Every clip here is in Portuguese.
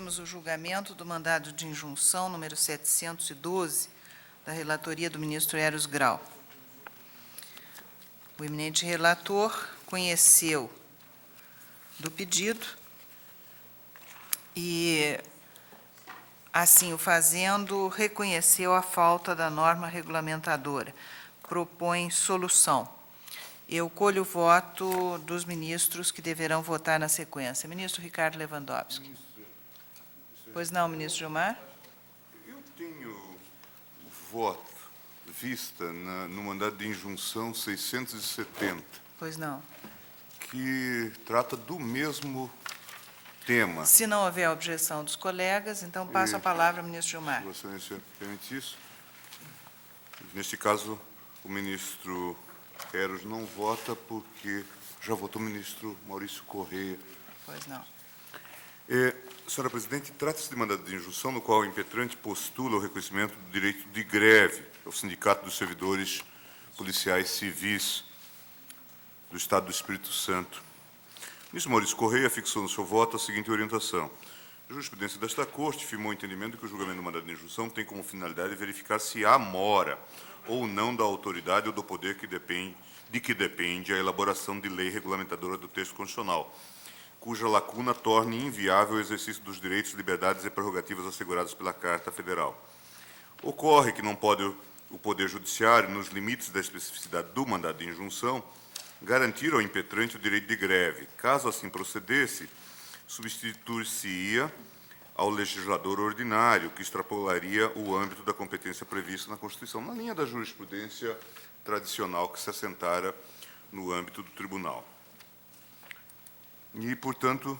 ouvimos o julgamento do mandado de injunção número 712, da relatoria do ministro Eros Grau. O eminente relator conheceu do pedido e, assim o fazendo, reconheceu a falta da norma regulamentadora. Propõe solução. Eu colho o voto dos ministros que deverão votar na sequência. Ministro Ricardo Lewandowski. Pois não, ministro Gilmar? Eu tenho o voto vista no mandado de injunção 670. Pois não. Que trata do mesmo tema. Se não houver objeção dos colegas, então passo a palavra ao ministro Gilmar. Se Vossa Excelência permite isso. Neste caso, o ministro Eros não vota porque já votou o ministro Maurício Correia. Pois não. Senhora Presidente, trata-se de mandado de injunção no qual o impetrante postula o reconhecimento do direito de greve ao Sindicato dos Servidores Policiais Civis do Estado do Espírito Santo. O ministro Maurício Correia fixou no seu voto a seguinte orientação. A jurisprudência desta Corte firmou o entendimento de que o julgamento do mandado de injunção tem como finalidade verificar se há mora ou não da autoridade ou do poder de que depende a elaboração de lei regulamentadora do texto constitucional, cuja lacuna torne inviável o exercício dos direitos, liberdades e prerrogativas assegurados pela Carta Federal. Ocorre que não pode o Poder Judiciário, nos limites da especificidade do mandado de injunção, garantir ao impetrante o direito de greve. Caso assim procedesse, substituir-se-ia ao legislador ordinário, que extrapolaria o âmbito da competência prevista na Constituição, na linha da jurisprudência tradicional que se assentara no âmbito do tribunal. E, portanto,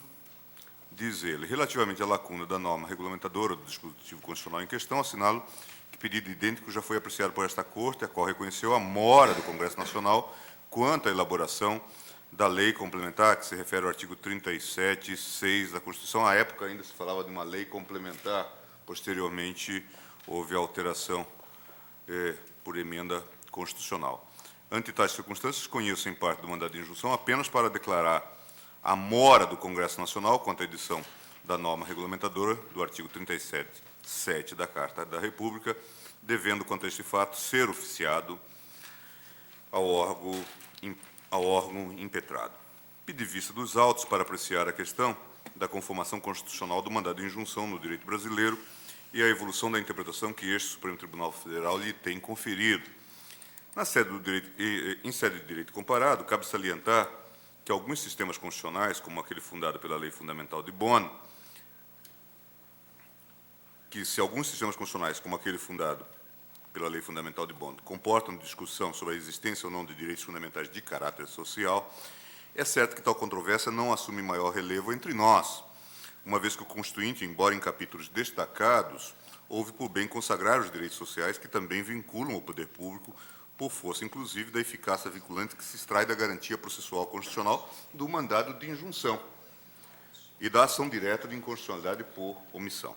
diz ele, relativamente à lacuna da norma regulamentadora do dispositivo constitucional em questão, assinalo que pedido idêntico já foi apreciado por esta Corte, a qual reconheceu a mora do Congresso Nacional quanto à elaboração da lei complementar, que se refere ao artigo 37(6) da Constituição. À época ainda se falava de uma lei complementar, posteriormente houve alteração por emenda constitucional. Ante tais circunstâncias, conheço em parte do mandado de injunção apenas para declarar a mora do Congresso Nacional quanto à edição da norma regulamentadora do artigo 37(7) da Carta da República, devendo, quanto a este fato, ser oficiado ao órgão impetrado. Pedi vista dos autos para apreciar a questão da conformação constitucional do mandado de injunção no direito brasileiro e a evolução da interpretação que este Supremo Tribunal Federal lhe tem conferido. Em sede de direito comparado, cabe salientar que alguns sistemas constitucionais, como aquele fundado pela Lei Fundamental de Bonn, pela Lei Fundamental de Bonn, comportam discussão sobre a existência ou não de direitos fundamentais de caráter social, é certo que tal controvérsia não assume maior relevo entre nós, uma vez que o Constituinte, embora em capítulos destacados, houve por bem consagrar os direitos sociais que também vinculam o poder público, por força, inclusive, da eficácia vinculante que se extrai da garantia processual constitucional do mandado de injunção e da ação direta de inconstitucionalidade por omissão.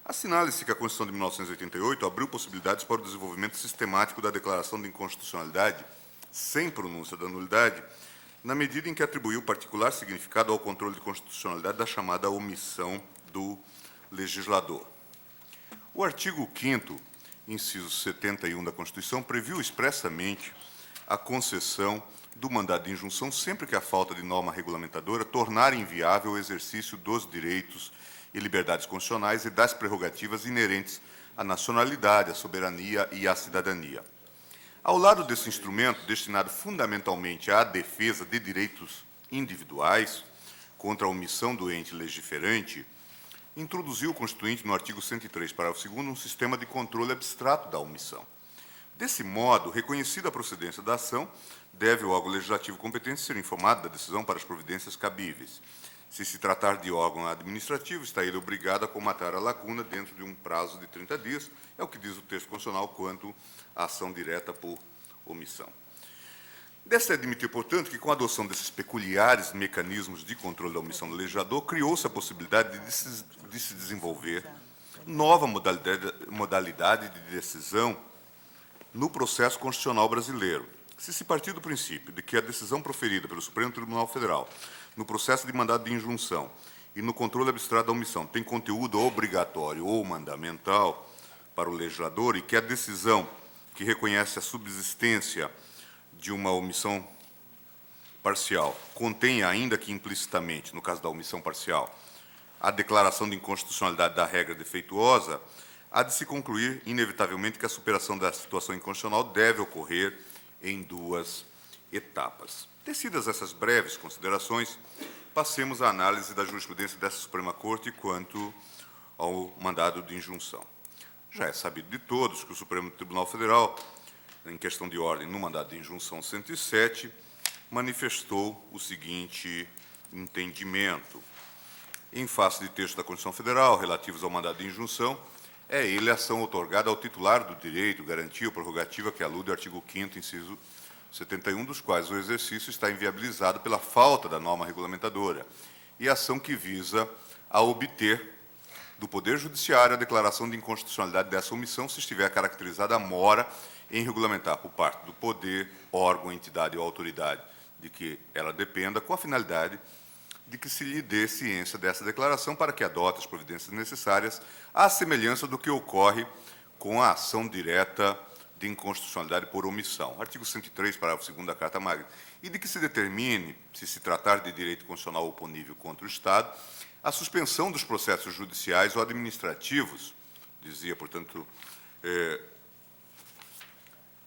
Assinale-se que a Constituição de 1988 abriu possibilidades para o desenvolvimento sistemático da declaração de inconstitucionalidade, sem pronúncia da nulidade, na medida em que atribuiu particular significado ao controle de constitucionalidade da chamada omissão do legislador. O artigo 5º, inciso 71 da Constituição, previu expressamente a concessão do mandado de injunção sempre que a falta de norma regulamentadora tornar inviável o exercício dos direitos e liberdades constitucionais e das prerrogativas inerentes à nacionalidade, à soberania e à cidadania. Ao lado desse instrumento, destinado fundamentalmente à defesa de direitos individuais contra a omissão do ente legiferante, introduziu o Constituinte, no artigo 103, parágrafo 2º, um sistema de controle abstrato da omissão. Desse modo, reconhecida a procedência da ação, deve o órgão legislativo competente ser informado da decisão para as providências cabíveis. Se se tratar de órgão administrativo, está ele obrigado a comatar a lacuna dentro de um prazo de 30 dias, é o que diz o texto constitucional quanto à ação direta por omissão. Deve-se admitir, portanto, que com a adoção desses peculiares mecanismos de controle da omissão do legislador, criou-se a possibilidade de se desenvolver nova modalidade de decisão no processo constitucional brasileiro. Se se partir do princípio de que a decisão proferida pelo Supremo Tribunal Federal no processo de mandado de injunção e no controle abstrato da omissão tem conteúdo obrigatório ou mandamental para o legislador e que a decisão que reconhece a subsistência de uma omissão parcial contém, ainda que implicitamente, no caso da omissão parcial, a declaração de inconstitucionalidade da regra defeituosa, há de se concluir, inevitavelmente, que a superação da situação inconstitucional deve ocorrer em 2 etapas. Tecidas essas breves considerações, passemos à análise da jurisprudência dessa Suprema Corte quanto ao mandado de injunção. Já é sabido de todos que o Supremo Tribunal Federal, em questão de ordem, no mandado de injunção 107, manifestou o seguinte entendimento. Em face de texto da Constituição Federal, relativos ao mandado de injunção, é ele a ação outorgada ao titular do direito, garantia ou prerrogativa que alude ao artigo 5º, inciso 71, dos quais o exercício está inviabilizado pela falta da norma regulamentadora, e ação que visa a obter do Poder Judiciário a declaração de inconstitucionalidade dessa omissão, se estiver caracterizada a mora em regulamentar por parte do poder, órgão, entidade ou autoridade de que ela dependa, com a finalidade de que se lhe dê ciência dessa declaração para que adote as providências necessárias, à semelhança do que ocorre com a ação direta de inconstitucionalidade por omissão. Artigo 103, parágrafo 2º da Carta Magna. E de que se determine, se se tratar de direito constitucional oponível contra o Estado, a suspensão dos processos judiciais ou administrativos, dizia, portanto,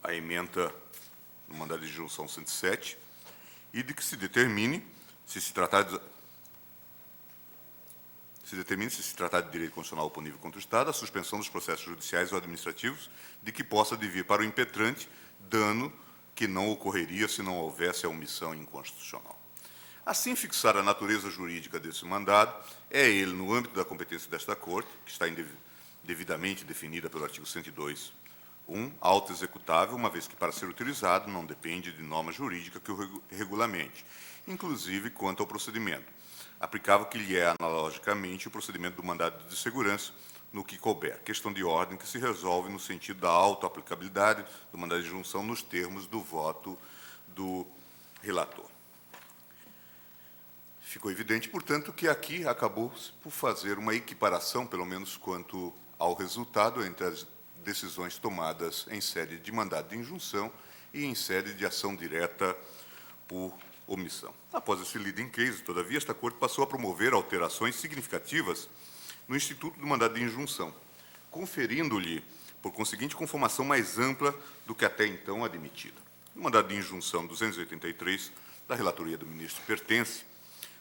a ementa no mandado de injunção 107, e de que se determine, se se tratar de direito constitucional oponível contra o Estado, a suspensão dos processos judiciais ou administrativos de que possa devir para o impetrante dano que não ocorreria se não houvesse a omissão inconstitucional. Assim fixada a natureza jurídica desse mandado, é ele, no âmbito da competência desta Corte, que está devidamente definida pelo artigo 102, auto-executável, uma vez que, para ser utilizado, não depende de norma jurídica que o regulamente, inclusive quanto ao procedimento, aplicável que lhe é, analogicamente, o procedimento do mandado de segurança, no que couber. Questão de ordem que se resolve no sentido da auto-aplicabilidade do mandado de injunção nos termos do voto do relator. Ficou evidente, portanto, que aqui acabou por fazer uma equiparação, pelo menos quanto ao resultado, entre as decisões tomadas em sede de mandado de injunção e em sede de ação direta por omissão. Após esse leading case, todavia, esta Corte passou a promover alterações significativas no instituto do mandado de injunção, conferindo-lhe, por conseguinte, conformação mais ampla do que até então admitida. No mandado de injunção 283, da relatoria do ministro Pertence,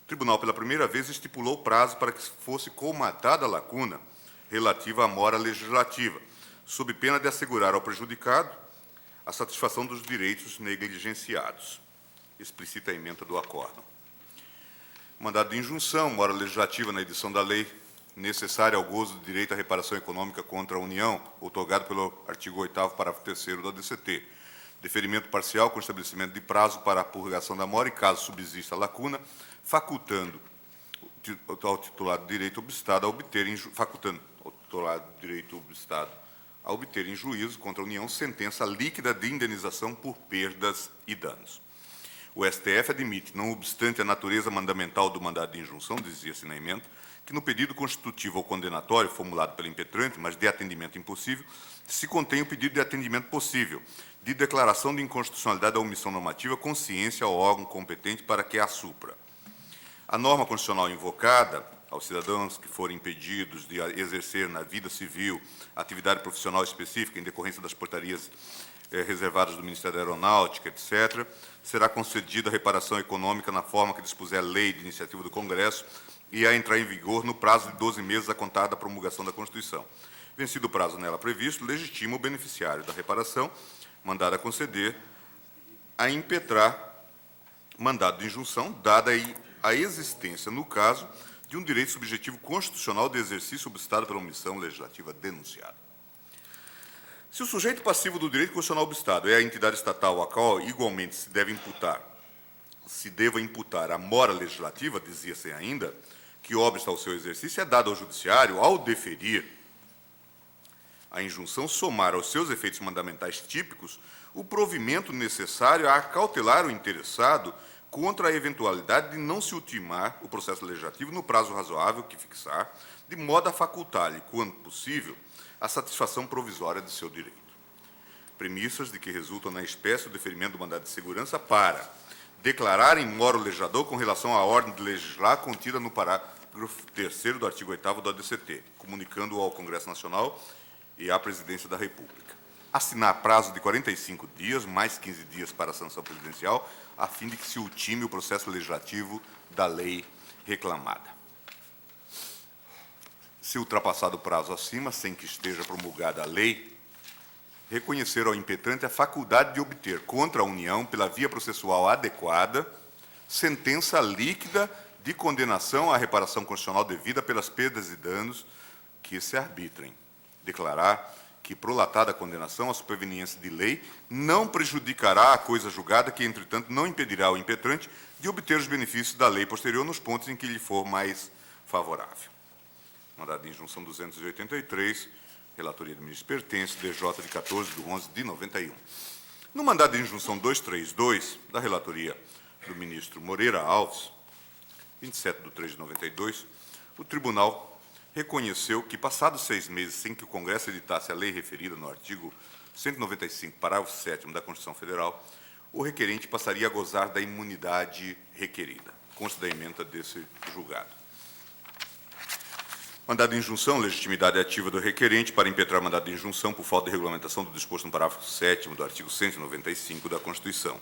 o Tribunal, pela primeira vez, estipulou prazo para que fosse colmatada a lacuna relativa à mora legislativa, sob pena de assegurar ao prejudicado a satisfação dos direitos negligenciados. Explicita a ementa do acórdão. Mandado de injunção, mora legislativa na edição da lei necessária ao gozo do direito à reparação econômica contra a União, outorgado pelo artigo 8º, parágrafo 3º da DCT. Deferimento parcial com estabelecimento de prazo para a purgação da mora e, caso subsista a lacuna, facultando ao titular do direito obstado a obter em juízo contra a União sentença líquida de indenização por perdas e danos. O STF admite, não obstante a natureza mandamental do mandado de injunção, dizia-se na ementa, que no pedido constitutivo ou condenatório formulado pelo impetrante, mas de atendimento impossível, se contém o pedido de atendimento possível, de declaração de inconstitucionalidade da omissão normativa com ciência ao órgão competente para que a supra. A norma constitucional invocada aos cidadãos que forem impedidos de exercer na vida civil atividade profissional específica em decorrência das portarias reservadas do Ministério da Aeronáutica, etc., será concedida reparação econômica na forma que dispuser a lei de iniciativa do Congresso e a entrar em vigor no prazo de 12 meses a contar da promulgação da Constituição. Vencido o prazo nela previsto, legitima o beneficiário da reparação, mandado a conceder, a impetrar mandado de injunção, dada a existência, no caso, de um direito subjetivo constitucional de exercício obstado pela omissão legislativa denunciada. Se o sujeito passivo do direito constitucional obstado é a entidade estatal a qual igualmente se deva imputar a mora legislativa, dizia-se ainda, que obsta ao seu exercício, é dado ao judiciário, ao deferir a injunção, somar aos seus efeitos mandamentais típicos o provimento necessário a acautelar o interessado contra a eventualidade de não se ultimar o processo legislativo no prazo razoável que fixar, de modo a facultar-lhe, quando possível, a satisfação provisória de seu direito. Premissas de que resultam na espécie o deferimento do mandado de segurança para declarar em mora o legislador com relação à ordem de legislar contida no parágrafo 3º do artigo 8º do ADCT, comunicando ao Congresso Nacional e à Presidência da República. Assinar prazo de 45 dias, mais 15 dias para a sanção presidencial, a fim de que se ultime o processo legislativo da lei reclamada. Se ultrapassado o prazo acima, sem que esteja promulgada a lei, reconhecer ao impetrante a faculdade de obter contra a União, pela via processual adequada, sentença líquida de condenação à reparação constitucional devida pelas perdas e danos que se arbitrem. Declarar que, prolatada a condenação, a superveniência de lei não prejudicará a coisa julgada, que, entretanto, não impedirá ao impetrante de obter os benefícios da lei posterior nos pontos em que lhe for mais favorável. Mandado de injunção 283, relatoria do ministro pertence, DJ de 14/11/91. No mandado de injunção 232, da relatoria do ministro Moreira Alves, 27/3/92, o tribunal reconheceu que, passados 6 meses sem que o Congresso editasse a lei referida no artigo 195, parágrafo 7º da Constituição Federal, o requerente passaria a gozar da imunidade requerida. Consta da ementa desse julgado. Mandado de injunção, legitimidade ativa do requerente para impetrar mandado de injunção por falta de regulamentação do disposto no parágrafo 7º do artigo 195 da Constituição.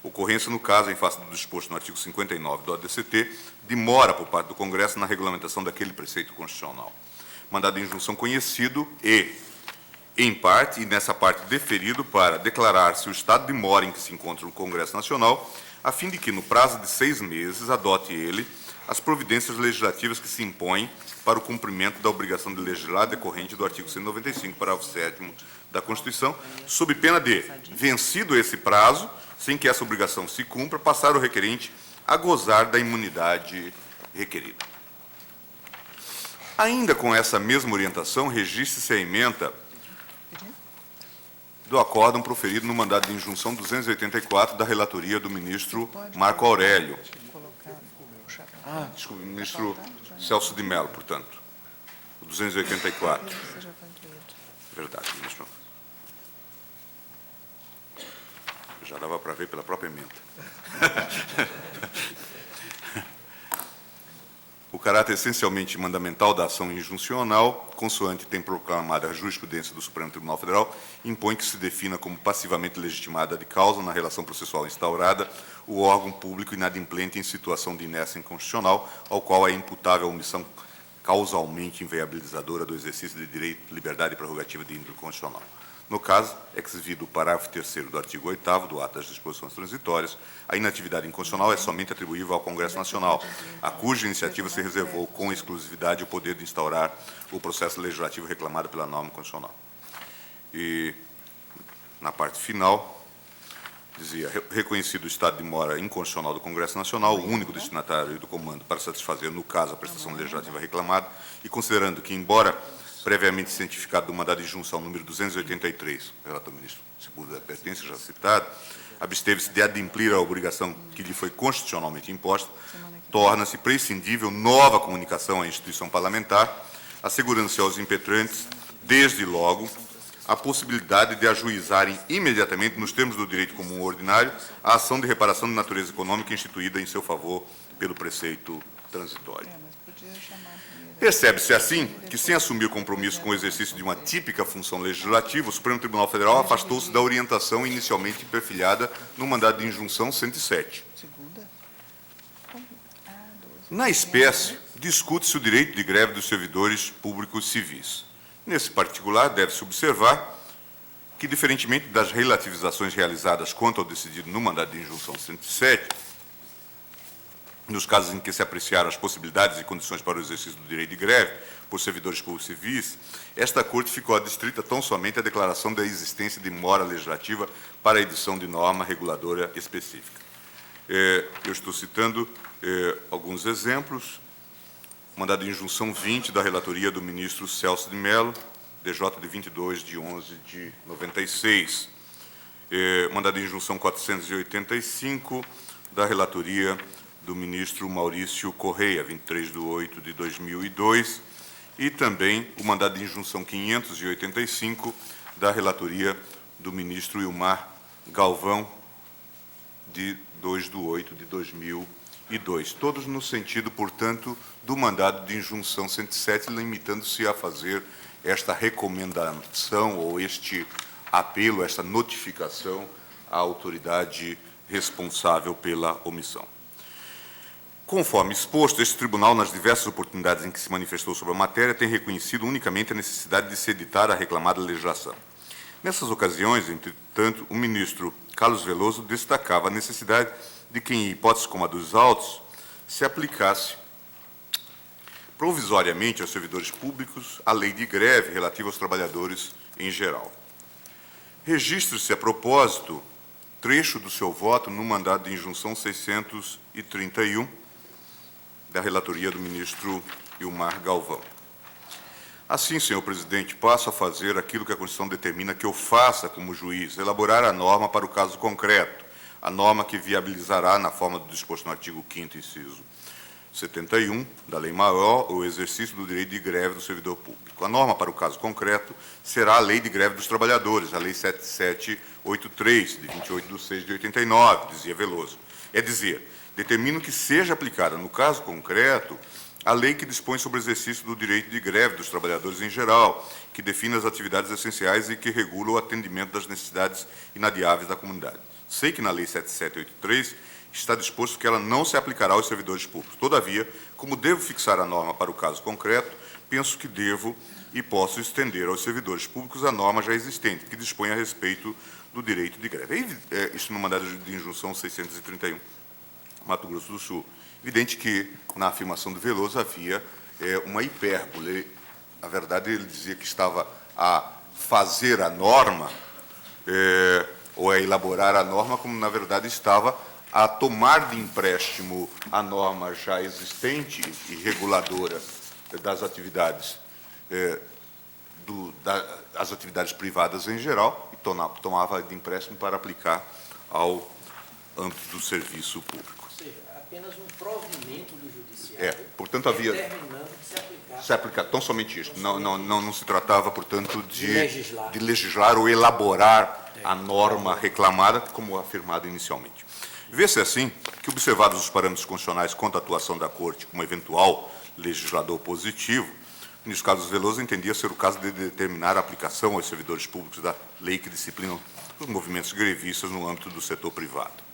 Ocorrência, no caso, em face do disposto no artigo 59 do ADCT, demora por parte do Congresso na regulamentação daquele preceito constitucional. Mandado de injunção conhecido e, em parte, e nessa parte deferido, para declarar-se o estado de mora em que se encontra o Congresso Nacional, a fim de que, no prazo de 6 meses, adote ele as providências legislativas que se impõem para o cumprimento da obrigação de legislar decorrente do artigo 195, parágrafo 7º da Constituição, sob pena de, vencido esse prazo, sem que essa obrigação se cumpra, passar o requerente a gozar da imunidade requerida. Ainda com essa mesma orientação, registre-se a ementa do acórdão proferido no mandado de injunção 284 da relatoria do ministro Marco Aurélio. Desculpe, ministro Celso de Mello, portanto. O 284. Verdade, ministro. Já dava para ver pela própria ementa. O caráter essencialmente mandamental da ação injuncional, consoante tem proclamada a jurisprudência do Supremo Tribunal Federal, impõe que se defina como passivamente legitimada de causa na relação processual instaurada o órgão público inadimplente em situação de inércia inconstitucional, ao qual é imputável a omissão causalmente inviabilizadora do exercício de direito, liberdade e prerrogativa de índole constitucional. No caso, exigido o parágrafo 3º do artigo 8º do ato das disposições transitórias, a inatividade inconstitucional é somente atribuível ao Congresso Nacional, a cuja iniciativa se reservou com exclusividade o poder de instaurar o processo legislativo reclamado pela norma constitucional. E, na parte final, dizia, reconhecido o estado de mora inconstitucional do Congresso Nacional, o único destinatário do comando para satisfazer, no caso, a prestação legislativa reclamada, e considerando que, embora previamente cientificado do mandado de injunção número 283, relator ministro Sepúlveda pertence, já citado, absteve-se de adimplir a obrigação que lhe foi constitucionalmente imposta, torna-se prescindível nova comunicação à instituição parlamentar, assegurando-se aos impetrantes, desde logo, a possibilidade de ajuizarem imediatamente, nos termos do direito comum ordinário, a ação de reparação de natureza econômica instituída em seu favor pelo preceito transitório. Percebe-se, assim, que, sem assumir compromisso com o exercício de uma típica função legislativa, o Supremo Tribunal Federal afastou-se da orientação inicialmente perfilhada no mandado de injunção 107. Na espécie, discute-se o direito de greve dos servidores públicos civis. Nesse particular, deve-se observar que, diferentemente das relativizações realizadas quanto ao decidido no mandado de injunção 107, nos casos em que se apreciaram as possibilidades e condições para o exercício do direito de greve por servidores públicos civis, esta Corte ficou adstrita tão somente à declaração da existência de mora legislativa para a edição de norma reguladora específica. Eu estou citando alguns exemplos. Mandado de injunção 20 da relatoria do ministro Celso de Mello, DJ de 22/11/96. Mandado de injunção 485, da relatoria do ministro Maurício Correia, 23/8/2002, e também o mandado de injunção 585 da relatoria do ministro Ilmar Galvão, de 2/8/2002. Todos no sentido, portanto, do mandado de injunção 107, limitando-se a fazer esta recomendação ou este apelo, esta notificação à autoridade responsável pela omissão. Conforme exposto, este tribunal, nas diversas oportunidades em que se manifestou sobre a matéria, tem reconhecido unicamente a necessidade de se editar a reclamada legislação. Nessas ocasiões, entretanto, o ministro Carlos Veloso destacava a necessidade de que, em hipóteses como a dos autos, se aplicasse provisoriamente aos servidores públicos a lei de greve relativa aos trabalhadores em geral. Registre-se, a propósito, trecho do seu voto no mandado de injunção 631 da relatoria do ministro Ilmar Galvão. Assim, senhor presidente, passo a fazer aquilo que a Constituição determina que eu faça como juiz, elaborar a norma para o caso concreto, a norma que viabilizará, na forma do disposto no artigo 5º, inciso 71, da Lei Maior, o exercício do direito de greve do servidor público. A norma para o caso concreto será a Lei de Greve dos Trabalhadores, a Lei 7783, de 28/6/89, dizia Veloso. É dizer, determino que seja aplicada, no caso concreto, a lei que dispõe sobre o exercício do direito de greve dos trabalhadores em geral, que define as atividades essenciais e que regula o atendimento das necessidades inadiáveis da comunidade. Sei que na Lei 7783 está disposto que ela não se aplicará aos servidores públicos. Todavia, como devo fixar a norma para o caso concreto, penso que devo e posso estender aos servidores públicos a norma já existente, que dispõe a respeito do direito de greve. Isso no mandado de injunção 631, Mato Grosso do Sul. Evidente que, na afirmação do Veloso, havia uma hipérbole. Na verdade, ele dizia que estava a fazer a norma, ou a elaborar a norma, como, na verdade, estava a tomar de empréstimo a norma já existente e reguladora das atividades, as atividades privadas em geral, e tomava de empréstimo para aplicar ao âmbito do serviço público. Apenas um provimento do judiciário, portanto, havia determinando que se aplicar tão somente isto. Não se tratava, portanto, de legislar. legislar ou elaborar a norma reclamada, como afirmado inicialmente. Vê-se assim que, observados os parâmetros constitucionais quanto à atuação da Corte como eventual legislador positivo, o ministro Carlos Veloso entendia ser o caso de determinar a aplicação aos servidores públicos da lei que disciplina os movimentos grevistas no âmbito do setor privado.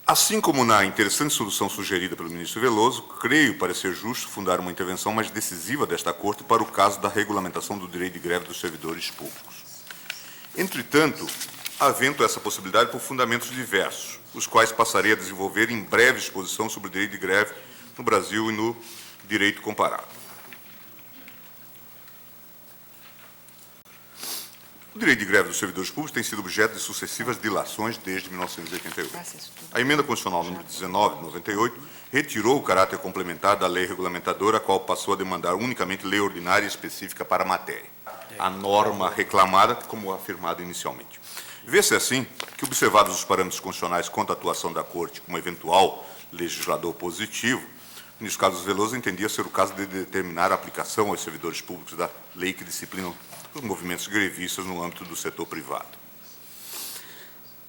Assim como na interessante solução sugerida pelo ministro Veloso, creio parecer justo fundar uma intervenção mais decisiva desta Corte para o caso da regulamentação do direito de greve dos servidores públicos. Entretanto, havendo essa possibilidade por fundamentos diversos, os quais passarei a desenvolver em breve exposição sobre o direito de greve no Brasil e no direito comparado. O direito de greve dos servidores públicos tem sido objeto de sucessivas dilações desde 1988. A emenda constitucional número 19, de 98, retirou o caráter complementar da lei regulamentadora, a qual passou a demandar unicamente lei ordinária específica para a matéria, a norma reclamada, como afirmado inicialmente. Vê-se assim que, observados os parâmetros constitucionais quanto à atuação da Corte como eventual legislador positivo, o ministro Carlos Veloso entendia ser o caso de determinar a aplicação aos servidores públicos da lei que disciplina os movimentos grevistas no âmbito do setor privado.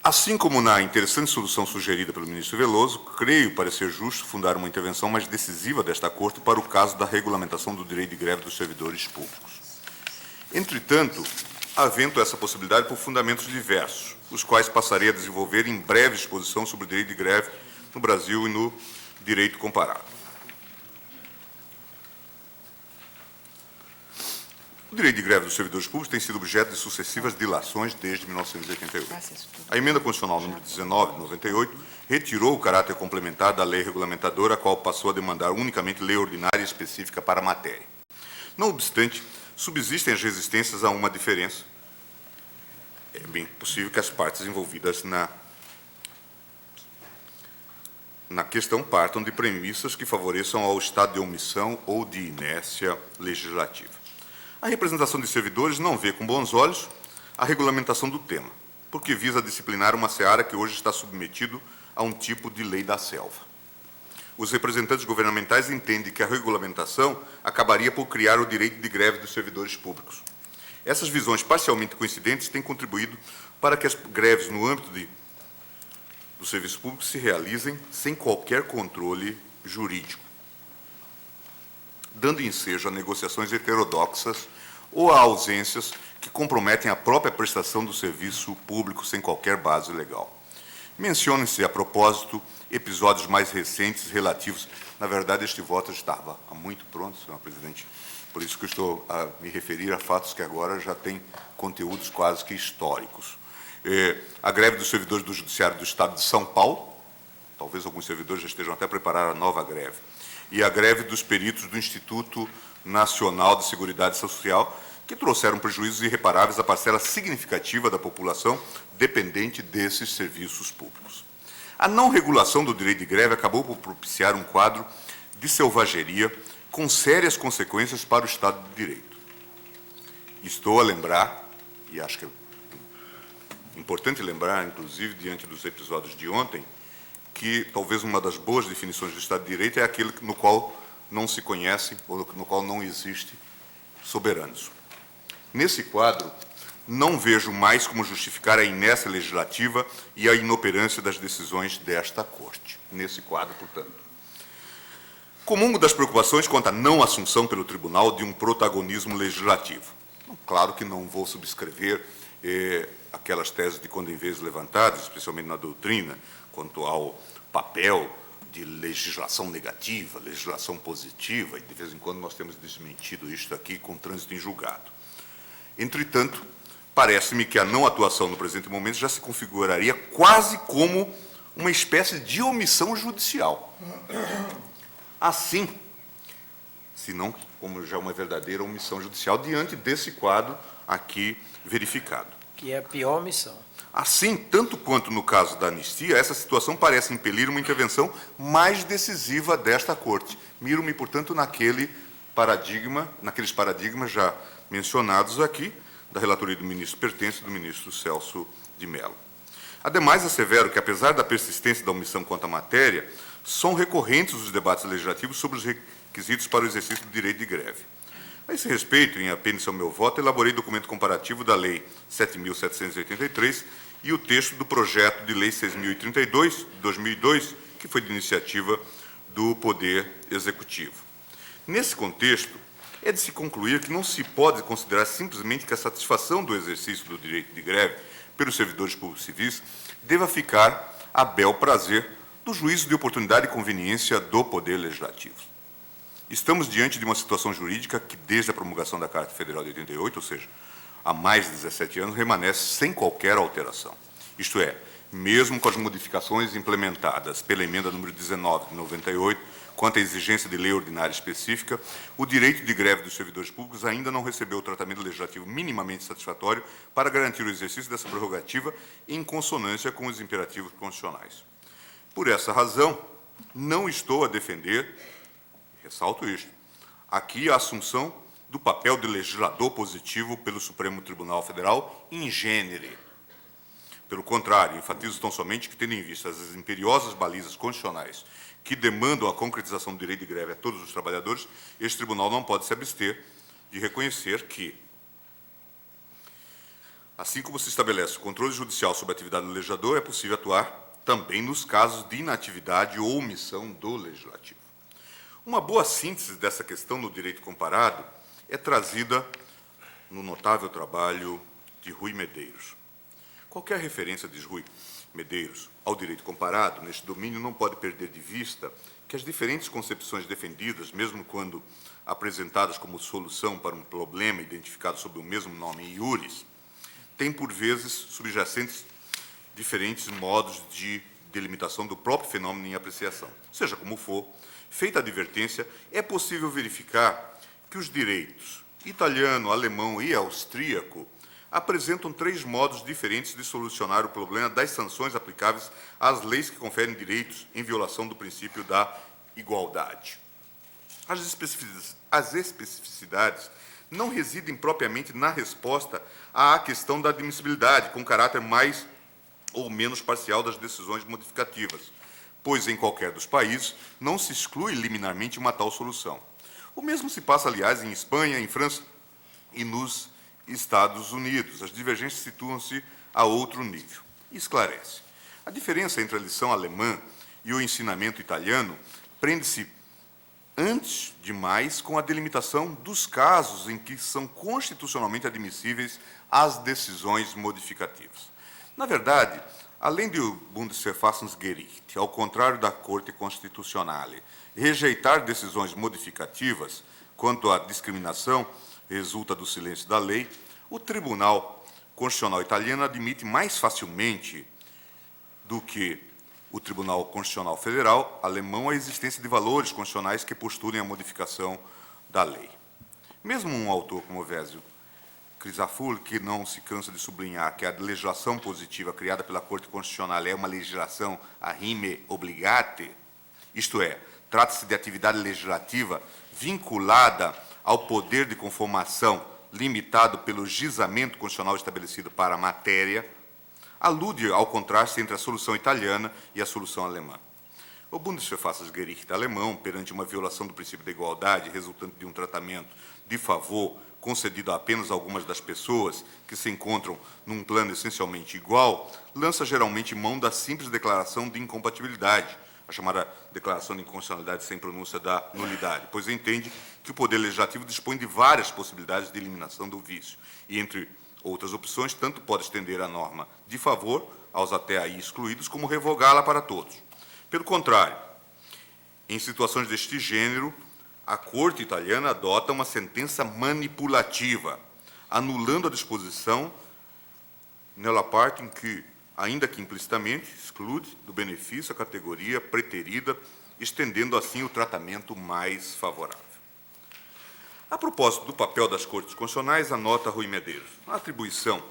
Assim como na interessante solução sugerida pelo ministro Veloso, creio parecer justo fundar uma intervenção mais decisiva desta Corte para o caso da regulamentação do direito de greve dos servidores públicos. Entretanto, havendo essa possibilidade por fundamentos diversos, os quais passarei a desenvolver em breve exposição sobre o direito de greve no Brasil e no direito comparado. O direito de greve dos servidores públicos tem sido objeto de sucessivas dilações desde 1988. A emenda constitucional número 19, de 98, retirou o caráter complementar da lei regulamentadora, a qual passou a demandar unicamente lei ordinária específica para a matéria. Não obstante, subsistem as resistências a uma diferença. É bem possível que as partes envolvidas na questão partam de premissas que favoreçam ao estado de omissão ou de inércia legislativa. A representação de servidores não vê com bons olhos a regulamentação do tema, porque visa disciplinar uma seara que hoje está submetido a um tipo de lei da selva. Os representantes governamentais entendem que a regulamentação acabaria por criar o direito de greve dos servidores públicos. Essas visões parcialmente coincidentes têm contribuído para que as greves no âmbito do serviço público se realizem sem qualquer controle jurídico, dando ensejo a negociações heterodoxas ou a ausências que comprometem a própria prestação do serviço público sem qualquer base legal. Mencionem-se, a propósito, episódios mais recentes relativos... Na verdade, este voto estava há muito pronto, senhor presidente, por isso que eu estou a me referir a fatos que agora já têm conteúdos quase que históricos. A greve dos servidores do Judiciário do Estado de São Paulo, talvez alguns servidores já estejam até a preparar a nova greve, e a greve dos peritos do Instituto Nacional de Seguridade Social, que trouxeram prejuízos irreparáveis à parcela significativa da população dependente desses serviços públicos. A não regulação do direito de greve acabou por propiciar um quadro de selvageria com sérias consequências para o Estado de Direito. Estou a lembrar, e acho que é importante lembrar, inclusive, diante dos episódios de ontem, que talvez uma das boas definições do Estado de Direito é aquele no qual não se conhece ou no qual não existe soberanos. Nesse quadro, não vejo mais como justificar a inércia legislativa e a inoperância das decisões desta Corte. Nesse quadro, portanto. Comungo das preocupações quanto à não assunção pelo Tribunal de um protagonismo legislativo. Claro que não vou subscrever aquelas teses de quando em vez levantadas, especialmente na doutrina, quanto ao papel de legislação negativa, legislação positiva, e de vez em quando nós temos desmentido isto aqui com trânsito em julgado. Entretanto, parece-me que a não atuação no presente momento já se configuraria quase como uma espécie de omissão judicial. Assim, se não como já uma verdadeira omissão judicial diante desse quadro aqui verificado. Que é a pior omissão. Assim, tanto quanto no caso da anistia, essa situação parece impelir uma intervenção mais decisiva desta Corte. Miro-me, portanto, naqueles paradigmas já mencionados aqui, da relatoria do ministro Pertence e do ministro Celso de Mello. Ademais, assevero que, apesar da persistência da omissão quanto à matéria, são recorrentes os debates legislativos sobre os requisitos para o exercício do direito de greve. A esse respeito, em apêndice ao meu voto, elaborei documento comparativo da Lei 7.783 e o texto do projeto de Lei 6.032, de 2002, que foi de iniciativa do Poder Executivo. Nesse contexto, é de se concluir que não se pode considerar simplesmente que a satisfação do exercício do direito de greve pelos servidores públicos civis deva ficar a bel prazer do juízo de oportunidade e conveniência do Poder Legislativo. Estamos diante de uma situação jurídica que, desde a promulgação da Carta Federal de 88, ou seja, há mais de 17 anos, permanece sem qualquer alteração. Isto é, mesmo com as modificações implementadas pela emenda número 19 de 98, quanto à exigência de lei ordinária específica, o direito de greve dos servidores públicos ainda não recebeu o tratamento legislativo minimamente satisfatório para garantir o exercício dessa prerrogativa em consonância com os imperativos constitucionais. Por essa razão, não estou a defender, ressalto isto, aqui a assunção do papel de legislador positivo pelo Supremo Tribunal Federal in genere. Pelo contrário, enfatizo tão somente que, tendo em vista as imperiosas balizas constitucionais que demandam a concretização do direito de greve a todos os trabalhadores, este tribunal não pode se abster de reconhecer que, assim como se estabelece o controle judicial sobre a atividade do legislador, é possível atuar também nos casos de inatividade ou omissão do legislativo. Uma boa síntese dessa questão no direito comparado é trazida no notável trabalho de Rui Medeiros. Qualquer referência, diz Rui Medeiros, ao direito comparado, neste domínio, não pode perder de vista que as diferentes concepções defendidas, mesmo quando apresentadas como solução para um problema identificado sob o mesmo nome iuris, têm, por vezes, subjacentes diferentes modos de delimitação do próprio fenômeno em apreciação. Seja como for, feita a advertência, é possível verificar que os direitos italiano, alemão e austríaco apresentam 3 modos diferentes de solucionar o problema das sanções aplicáveis às leis que conferem direitos em violação do princípio da igualdade. As especificidades não residem propriamente na resposta à questão da admissibilidade, com caráter mais ou menos parcial das decisões modificativas, pois em qualquer dos países não se exclui liminarmente uma tal solução. O mesmo se passa, aliás, em Espanha, em França e nos Estados Unidos. As divergências situam-se a outro nível. Esclarece. A diferença entre a lição alemã e o ensinamento italiano prende-se, antes de mais, com a delimitação dos casos em que são constitucionalmente admissíveis as decisões modificativas. Na verdade, além do Bundesverfassungsgericht, ao contrário da Corte Constitucional, rejeitar decisões modificativas quanto à discriminação resulta do silêncio da lei, o Tribunal Constitucional italiano admite mais facilmente do que o Tribunal Constitucional Federal alemão a existência de valores constitucionais que postulem a modificação da lei. Mesmo um autor como Vésio Crisafulli, que não se cansa de sublinhar que a legislação positiva criada pela Corte Constitucional é uma legislação a rime obligate, isto é, trata-se de atividade legislativa vinculada ao poder de conformação limitado pelo gizamento constitucional estabelecido para a matéria, alude ao contraste entre a solução italiana e a solução alemã. O Bundesverfassungsgericht alemão, perante uma violação do princípio da igualdade resultante de um tratamento de favor concedido a apenas algumas das pessoas que se encontram num plano essencialmente igual, lança geralmente mão da simples declaração de incompatibilidade, a chamada declaração de inconstitucionalidade sem pronúncia da nulidade, pois entende que o Poder Legislativo dispõe de várias possibilidades de eliminação do vício, e, entre outras opções, tanto pode estender a norma de favor aos até aí excluídos, como revogá-la para todos. Pelo contrário, em situações deste gênero, a Corte italiana adota uma sentença manipulativa, anulando a disposição nela parte em que, ainda que implicitamente, exclui do benefício a categoria preterida, estendendo assim o tratamento mais favorável. A propósito do papel das Cortes Constitucionais, anota Rui Medeiros, a atribuição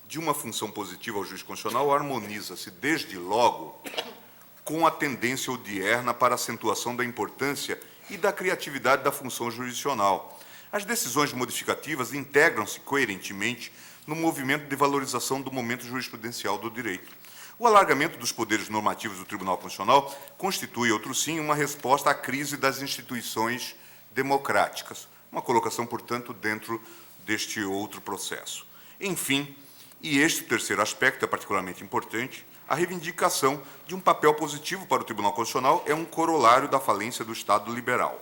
de uma função positiva ao juiz constitucional harmoniza-se, desde logo, com a tendência odierna para a acentuação da importância e da criatividade da função jurisdicional. As decisões modificativas integram-se coerentemente no movimento de valorização do momento jurisprudencial do direito. O alargamento dos poderes normativos do Tribunal Constitucional constitui, outro sim, uma resposta à crise das instituições democráticas. Uma colocação, portanto, dentro deste outro processo. Enfim, e este terceiro aspecto é particularmente importante, a reivindicação de um papel positivo para o Tribunal Constitucional é um corolário da falência do Estado liberal.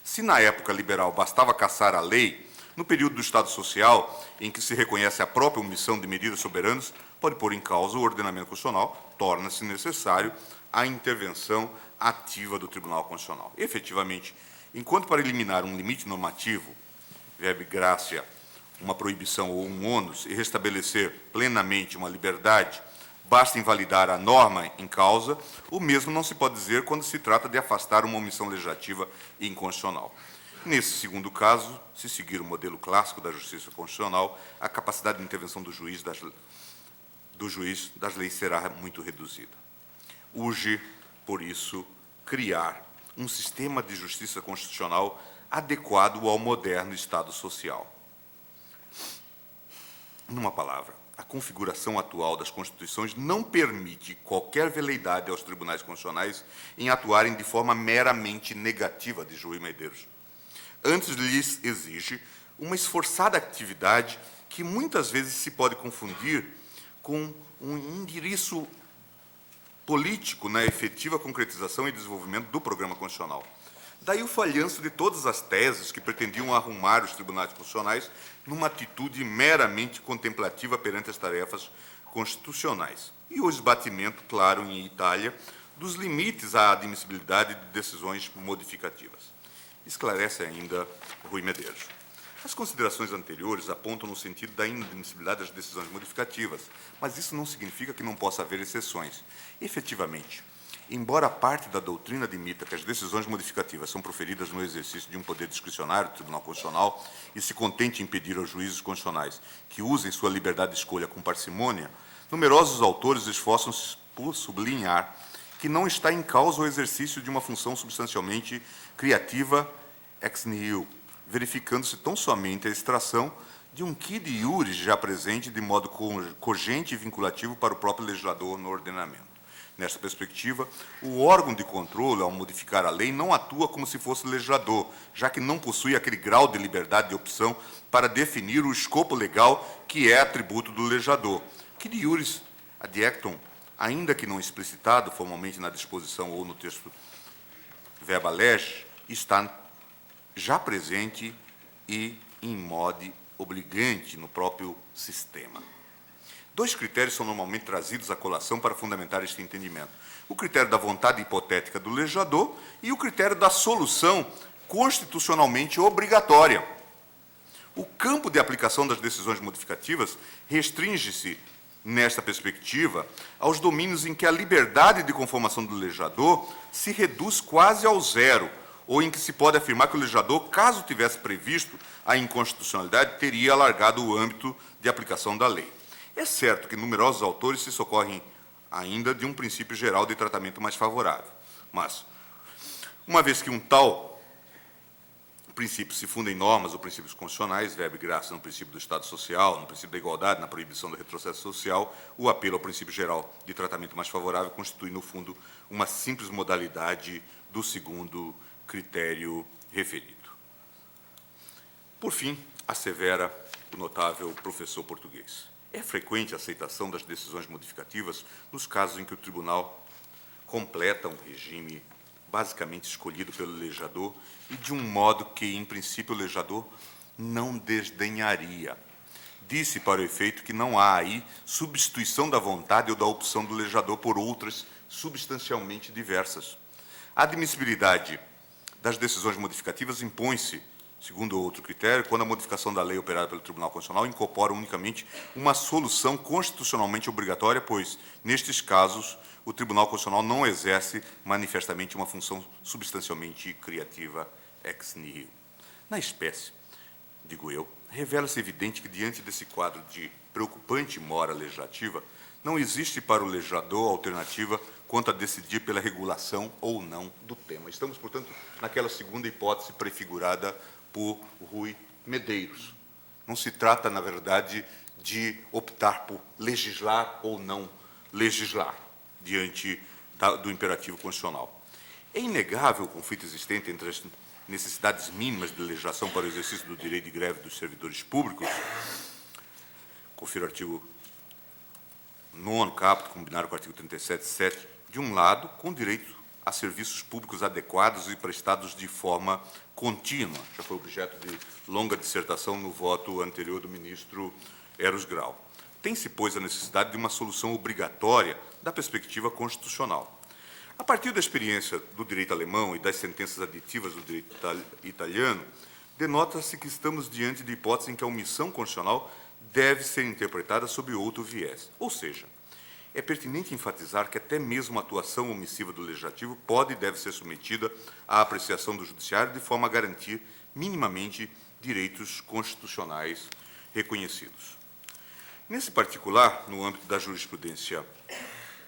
Se na época liberal bastava caçar a lei, no período do Estado Social, em que se reconhece a própria omissão de medidas soberanas, pode pôr em causa o ordenamento constitucional, torna-se necessário a intervenção ativa do Tribunal Constitucional. Efetivamente, enquanto para eliminar um limite normativo, verbe gracia, uma proibição ou um ônus, e restabelecer plenamente uma liberdade, basta invalidar a norma em causa, o mesmo não se pode dizer quando se trata de afastar uma omissão legislativa inconstitucional. Nesse segundo caso, se seguir o modelo clássico da justiça constitucional, a capacidade de intervenção do juiz das leis será muito reduzida. Urge, por isso, criar um sistema de justiça constitucional adequado ao moderno Estado social. Numa palavra, a configuração atual das Constituições não permite qualquer veleidade aos tribunais constitucionais em atuarem de forma meramente negativa, diz Rui Medeiros. Antes lhes exige uma esforçada atividade que muitas vezes se pode confundir com um endereço político na efetiva concretização e desenvolvimento do programa constitucional. Daí o falhanço de todas as teses que pretendiam arrumar os tribunais constitucionais numa atitude meramente contemplativa perante as tarefas constitucionais. E o esbatimento, claro, em Itália, dos limites à admissibilidade de decisões modificativas. Esclarece ainda Rui Medeiros. As considerações anteriores apontam no sentido da inadmissibilidade das decisões modificativas, mas isso não significa que não possa haver exceções. Efetivamente, embora parte da doutrina admita que as decisões modificativas são proferidas no exercício de um poder discricionário do Tribunal Constitucional e se contente em impedir aos juízes constitucionais que usem sua liberdade de escolha com parcimônia, numerosos autores esforçam-se por sublinhar que não está em causa o exercício de uma função substancialmente criativa ex nihilo, verificando-se tão somente a extração de um quid iuris já presente de modo cogente e vinculativo para o próprio legislador no ordenamento. Nesta perspectiva, o órgão de controle, ao modificar a lei, não atua como se fosse legislador, já que não possui aquele grau de liberdade de opção para definir o escopo legal que é atributo do legislador. Quid iuris ad actum, ainda que não explicitado formalmente na disposição ou no texto verba legis, está já presente e em modo obligante no próprio sistema. Dois critérios são normalmente trazidos à colação para fundamentar este entendimento. O critério da vontade hipotética do legislador e o critério da solução constitucionalmente obrigatória. O campo de aplicação das decisões modificativas restringe-se, nesta perspectiva, aos domínios em que a liberdade de conformação do legislador se reduz quase ao zero, ou em que se pode afirmar que o legislador, caso tivesse previsto a inconstitucionalidade, teria alargado o âmbito de aplicação da lei. É certo que numerosos autores se socorrem ainda de um princípio geral de tratamento mais favorável, mas, uma vez que um tal princípio se funda em normas ou princípios constitucionais, verba e graça no princípio do Estado Social, no princípio da igualdade, na proibição do retrocesso social, o apelo ao princípio geral de tratamento mais favorável constitui, no fundo, uma simples modalidade do segundo critério referido. Por fim, assevera o notável professor português: é frequente a aceitação das decisões modificativas nos casos em que o tribunal completa um regime basicamente escolhido pelo legislador e de um modo que, em princípio, o legislador não desdenharia. Disse, para o efeito, que não há aí substituição da vontade ou da opção do legislador por outras substancialmente diversas. A admissibilidade das decisões modificativas impõe-se, segundo outro critério, quando a modificação da lei operada pelo Tribunal Constitucional incorpora unicamente uma solução constitucionalmente obrigatória, pois, nestes casos, o Tribunal Constitucional não exerce manifestamente uma função substancialmente criativa ex nihilo. Na espécie, digo eu, revela-se evidente que, diante desse quadro de preocupante mora legislativa, não existe para o legislador alternativa quanto a decidir pela regulação ou não do tema. Estamos, portanto, naquela segunda hipótese prefigurada por Rui Medeiros. Não se trata, na verdade, de optar por legislar ou não legislar diante do imperativo constitucional. É inegável o conflito existente entre as necessidades mínimas de legislação para o exercício do direito de greve dos servidores públicos, confiro o artigo 9º, caput, combinado com o artigo 37(7), de um lado, com direito a serviços públicos adequados e prestados de forma contínua. Já foi objeto de longa dissertação no voto anterior do ministro Eros Grau. Tem-se, pois, a necessidade de uma solução obrigatória da perspectiva constitucional. A partir da experiência do direito alemão e das sentenças aditivas do direito italiano, denota-se que estamos diante de hipótese em que a omissão constitucional deve ser interpretada sob outro viés. Ou seja, é pertinente enfatizar que até mesmo a atuação omissiva do Legislativo pode e deve ser submetida à apreciação do Judiciário de forma a garantir minimamente direitos constitucionais reconhecidos. Nesse particular, no âmbito da jurisprudência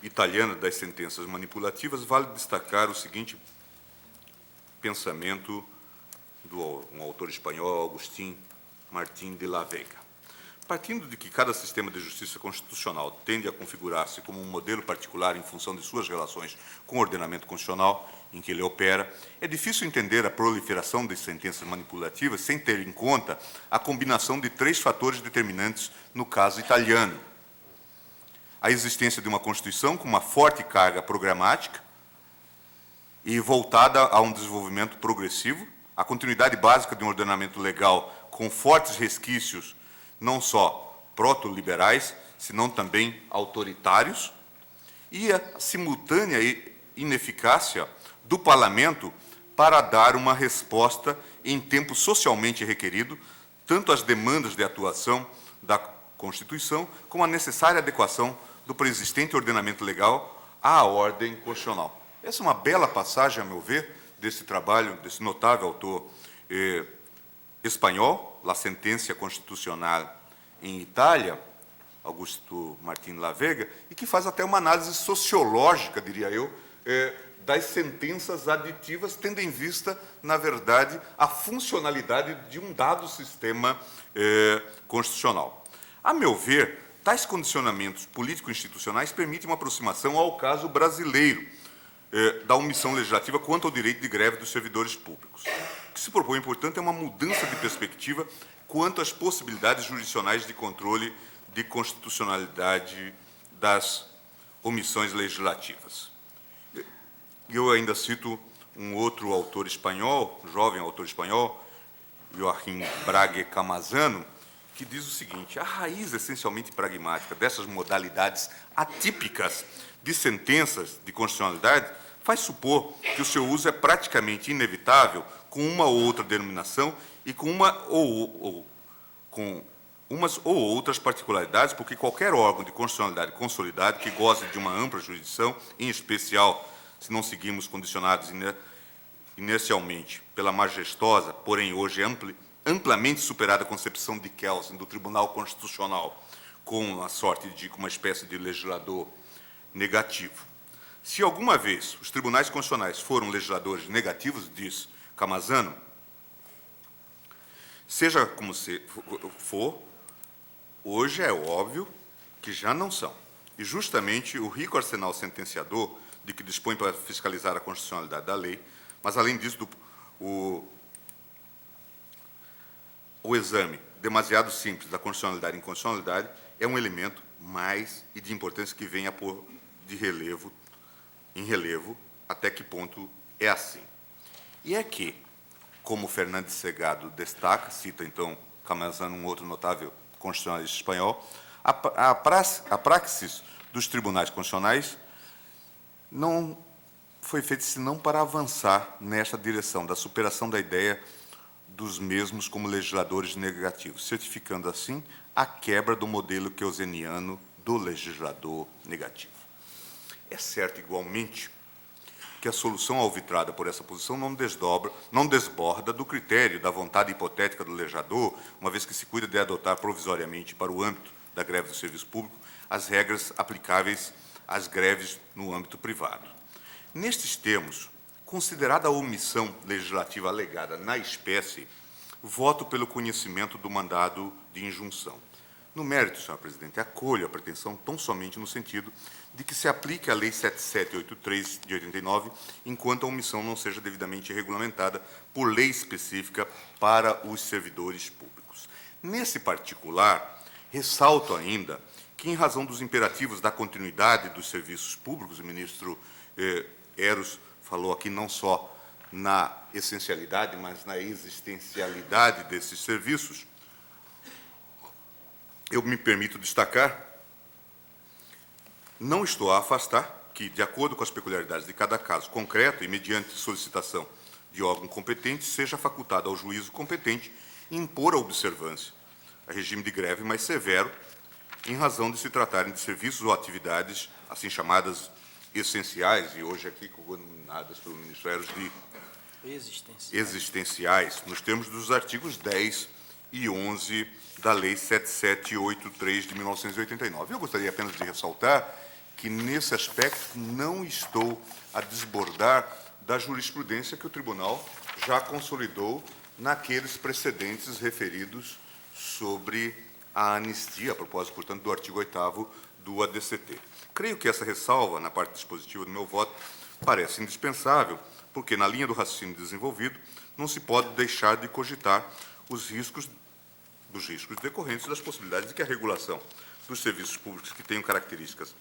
italiana das sentenças manipulativas, vale destacar o seguinte pensamento do um autor espanhol, Agustín Martín de la Vega. Partindo de que cada sistema de justiça constitucional tende a configurar-se como um modelo particular em função de suas relações com o ordenamento constitucional em que ele opera, é difícil entender a proliferação de sentenças manipulativas sem ter em conta a combinação de três fatores determinantes no caso italiano: a existência de uma Constituição com uma forte carga programática e voltada a um desenvolvimento progressivo, a continuidade básica de um ordenamento legal com fortes resquícios não só proto-liberais, senão também autoritários, e a simultânea ineficácia do Parlamento para dar uma resposta em tempo socialmente requerido, tanto às demandas de atuação da Constituição, como a necessária adequação do preexistente ordenamento legal à ordem constitucional. Essa é uma bela passagem, a meu ver, desse trabalho, desse notável autor espanhol, La Sentencia Constitucional em Itália, Augusto Martín La Vega, e que faz até uma análise sociológica, diria eu, das sentenças aditivas, tendo em vista, na verdade, a funcionalidade de um dado sistema constitucional. A meu ver, tais condicionamentos político-institucionais permitem uma aproximação ao caso brasileiro da omissão legislativa quanto ao direito de greve dos servidores públicos. O que se propõe, portanto, é uma mudança de perspectiva quanto às possibilidades jurisdicionais de controle de constitucionalidade das omissões legislativas. Eu ainda cito um outro autor espanhol, jovem autor espanhol, Joaquim Brague Camazano, que diz o seguinte: a raiz essencialmente pragmática dessas modalidades atípicas de sentenças de constitucionalidade faz supor que o seu uso é praticamente inevitável com uma ou outra denominação e com umas ou outras particularidades, porque qualquer órgão de constitucionalidade consolidado que goze de uma ampla jurisdição, em especial se não seguimos condicionados inercialmente pela majestosa, porém hoje amplamente superada concepção de Kelsen do Tribunal Constitucional, com a sorte de uma espécie de legislador negativo. Se alguma vez os tribunais constitucionais foram legisladores negativos, diz Camazano, seja como for, hoje é óbvio que já não são. E justamente o rico arsenal sentenciador de que dispõe para fiscalizar a constitucionalidade da lei, mas, além disso, o exame demasiado simples da constitucionalidade e inconstitucionalidade é um elemento mais e de importância que vem a pôr em relevo até que ponto é assim. E é que, como Fernandes Segado destaca, cita, então, Camazano, um outro notável constitucionalista espanhol, a praxis dos tribunais constitucionais não foi feita senão para avançar nesta direção da superação da ideia dos mesmos como legisladores negativos, certificando, assim, a quebra do modelo keynesiano do legislador negativo. É certo, igualmente, que a solução alvitrada por essa posição não desborda do critério da vontade hipotética do legislador, uma vez que se cuida de adotar provisoriamente para o âmbito da greve do serviço público as regras aplicáveis às greves no âmbito privado. Nestes termos, considerada a omissão legislativa alegada na espécie, voto pelo conhecimento do mandado de injunção. No mérito, senhor presidente, acolho a pretensão tão somente no sentido de que se aplique a Lei 7783 de 89, enquanto a omissão não seja devidamente regulamentada por lei específica para os servidores públicos. Nesse particular, ressalto ainda que, em razão dos imperativos da continuidade dos serviços públicos, o ministro Eros falou aqui não só na essencialidade, mas na existencialidade desses serviços, eu me permito destacar, não estou a afastar que, de acordo com as peculiaridades de cada caso concreto e mediante solicitação de órgão competente, seja facultado ao juízo competente impor a observância a regime de greve mais severo, em razão de se tratarem de serviços ou atividades, assim chamadas essenciais, e hoje aqui denominadas pelo ministro Eros de existenciais, nos termos dos artigos 10 e 11 da Lei 7783 de 1989. Eu gostaria apenas de ressaltar que, nesse aspecto, não estou a desbordar da jurisprudência que o Tribunal já consolidou naqueles precedentes referidos sobre a anistia, a propósito, portanto, do artigo 8º do ADCT. Creio que essa ressalva, na parte dispositiva do meu voto, parece indispensável, porque, na linha do raciocínio desenvolvido, não se pode deixar de cogitar os riscos decorrentes das possibilidades de que a regulação dos serviços públicos que tenham características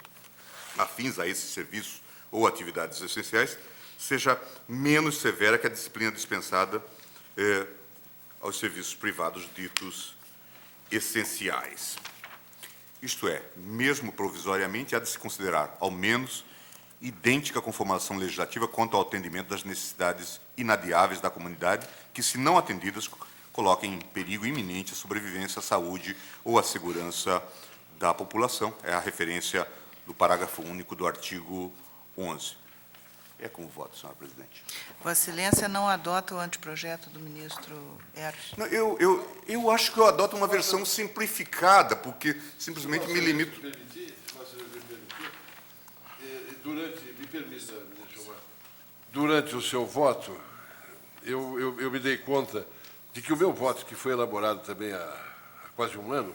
afins a esses serviços ou atividades essenciais seja menos severa que a disciplina dispensada aos serviços privados ditos essenciais. Isto é, mesmo provisoriamente, há de se considerar, ao menos, idêntica conformação legislativa quanto ao atendimento das necessidades inadiáveis da comunidade, que, se não atendidas, coloquem em perigo iminente a sobrevivência, a saúde ou a segurança da população. É a referência do parágrafo único do artigo 11. É como voto, senhora presidente. Vossa Excelência não adota o anteprojeto do ministro Eros? Não, eu acho que eu adoto uma versão simplificada, porque simplesmente me limito... Me permita, Gilmar, durante o seu voto, eu me dei conta de que o meu voto, que foi elaborado também há quase um ano,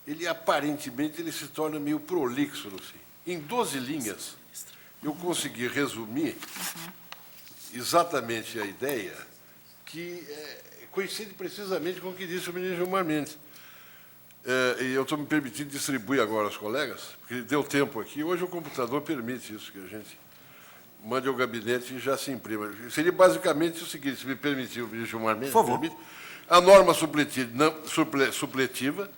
ele aparentemente ele se torna meio prolixo no fim. Em 12 linhas, eu consegui resumir exatamente a ideia que coincide precisamente com o que disse o ministro Gilmar Mendes. E eu estou me permitindo distribuir agora aos colegas, porque deu tempo aqui. Hoje o computador permite isso, que a gente mande ao gabinete e já se imprima. Seria basicamente o seguinte, se me permitir, o ministro Gilmar Mendes, por favor. permite, a norma supletiva,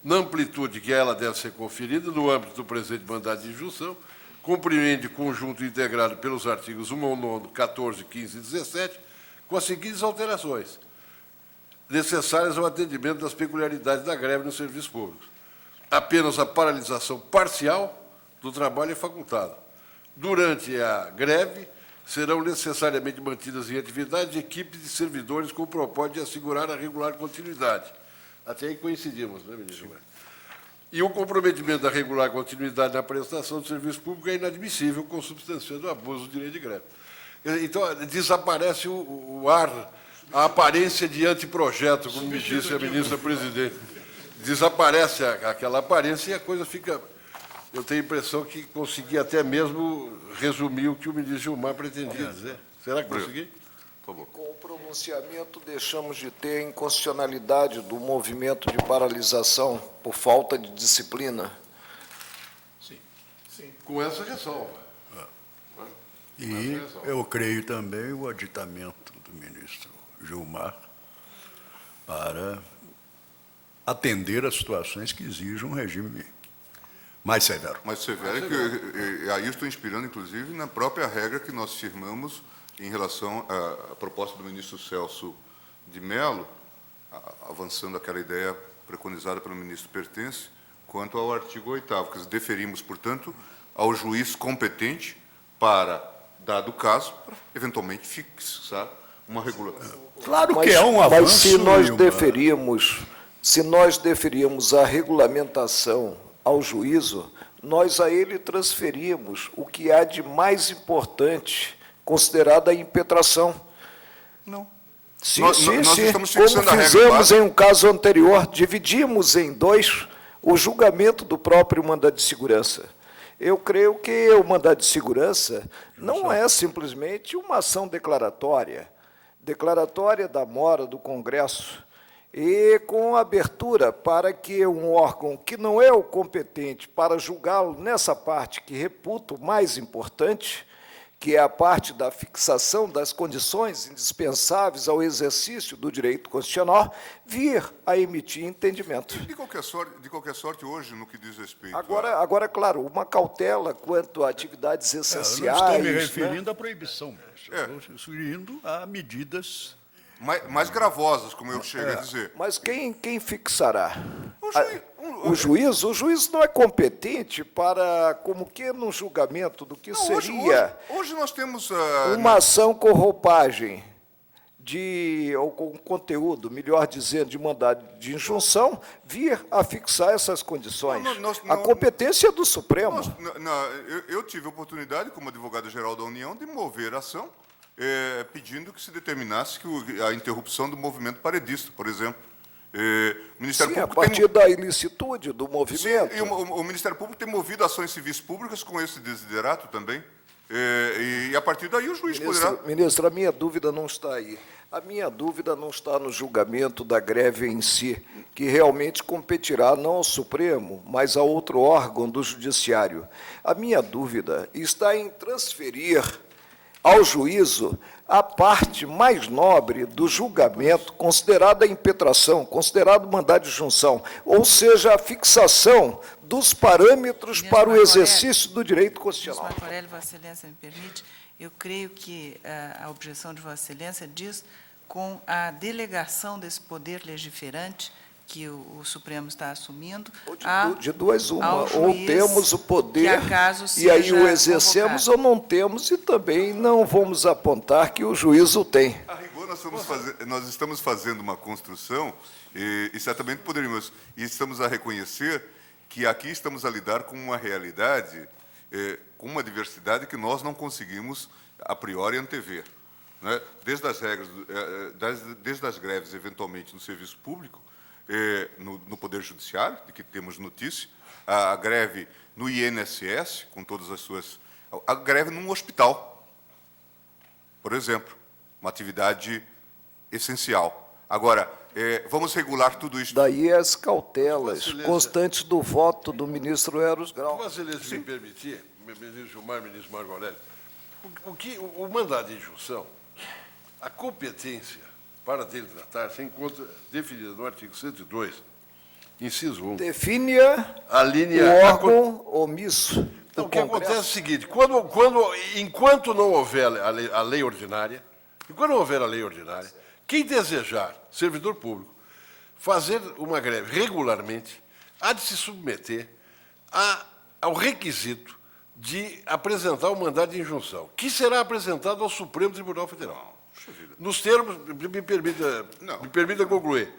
na amplitude que ela deve ser conferida, no âmbito do presente mandado de injunção, compreende conjunto integrado pelos artigos 1 ao 9, 14, 15 e 17, com as seguintes alterações, necessárias ao atendimento das peculiaridades da greve nos serviços públicos. Apenas a paralisação parcial do trabalho é facultada. Durante a greve, serão necessariamente mantidas em atividade equipes de servidores com o propósito de assegurar a regular continuidade. Até aí coincidimos, né, ministro? E o comprometimento da regular continuidade na prestação do serviço público é inadmissível, consubstanciando o abuso do direito de greve. Então, desaparece o ar, a aparência de anteprojeto, como me disse a ministra-presidente. Desaparece aquela aparência e a coisa fica... Eu tenho a impressão que consegui até mesmo resumir o que o ministro Gilmar pretendia dizer. Será que consegui? Por favor. Com o pronunciamento, deixamos de ter inconstitucionalidade do movimento de paralisação por falta de disciplina. Com essa ressalva. E eu creio também o aditamento do ministro Gilmar para atender às situações que exigem um regime mais severo. Mais severo, que aí eu estou inspirando, inclusive, na própria regra que nós firmamos em relação à proposta do ministro Celso de Mello, avançando aquela ideia preconizada pelo ministro Pertence, quanto ao artigo 8º, que deferimos, portanto, ao juiz competente para, dado o caso, para eventualmente fixar uma regulação. Claro que é um avanço. Mas se nós deferíamos a regulamentação ao juízo, nós a ele transferimos o que há de mais importante, considerada a impetração. Não. Sim, Nós estamos fixando como a regra fizemos básica. em um caso anterior, dividimos em dois o julgamento do próprio mandado de segurança. Eu creio que o mandado de segurança não é simplesmente uma ação declaratória da mora do Congresso, e com abertura para que um órgão que não é o competente para julgá-lo nessa parte que reputo mais importante, que é a parte da fixação das condições indispensáveis ao exercício do direito constitucional, vir a emitir entendimento. De qualquer sorte, hoje, no que diz respeito... Agora, claro, uma cautela quanto a atividades Eu essenciais... não estou me né? referindo à proibição, estou referindo a medidas... mais gravosas, como eu chego a dizer. Mas quem fixará? O juiz. O juiz não é competente para, como que no julgamento do que seria Hoje nós temos... uma ação com roupagem ou com conteúdo, melhor dizendo, de mandado de injunção, vir a fixar essas condições. A competência é do Supremo. Eu tive a oportunidade, como advogado-geral da União, de mover a ação pedindo que se determinasse a interrupção do movimento paredista, por exemplo. O Ministério Sim, a Público partir da ilicitude do movimento. Sim, e o Ministério Público tem movido ações civis públicas com esse desiderato também. E a partir daí o juiz poderá... Ministro, a minha dúvida não está aí. A minha dúvida não está no julgamento da greve em si, que realmente competirá não ao Supremo, mas a outro órgão do Judiciário. A minha dúvida está em transferir ao juízo a parte mais nobre do julgamento, considerada a impetração, considerado mandado de junção, ou seja, a fixação dos parâmetros para o exercício do direito constitucional. Ministro Marco Aurélio, Vossa Excelência me permite, eu creio que a objeção de Vossa Excelência diz com a delegação desse poder legiferante que o Supremo está assumindo, De duas uma, ao ou juiz temos o poder que acaso e aí seja o exercemos convocado. ou não temos, e também não vamos apontar que o juiz o tem. A rigor, nós estamos fazendo uma construção e certamente poderíamos, e estamos a reconhecer que aqui estamos a lidar com uma realidade, com uma diversidade que nós não conseguimos a priori, antever. Né? Desde as regras, desde as greves, eventualmente, no serviço público, no Poder Judiciário, de que temos notícia, a greve no INSS, com todas as suas... A greve num hospital, por exemplo, uma atividade essencial. Agora, vamos regular tudo isso. Daí as cautelas constantes do voto do ministro Eros Grau. Vossa Excelência me permitir, ministro Gilmar, ministro Marco Aurélio, o mandado de injunção, a competência para dele tratar se encontra definida no artigo 102, inciso 1. Define A linha... o órgão omisso. Então, o que acontece é o seguinte, enquanto não houver a lei ordinária, quem desejar, servidor público, fazer uma greve regularmente, há de se submeter ao requisito de apresentar o mandado de injunção, que será apresentado ao Supremo Tribunal Federal. Nos termos, me permita concluir,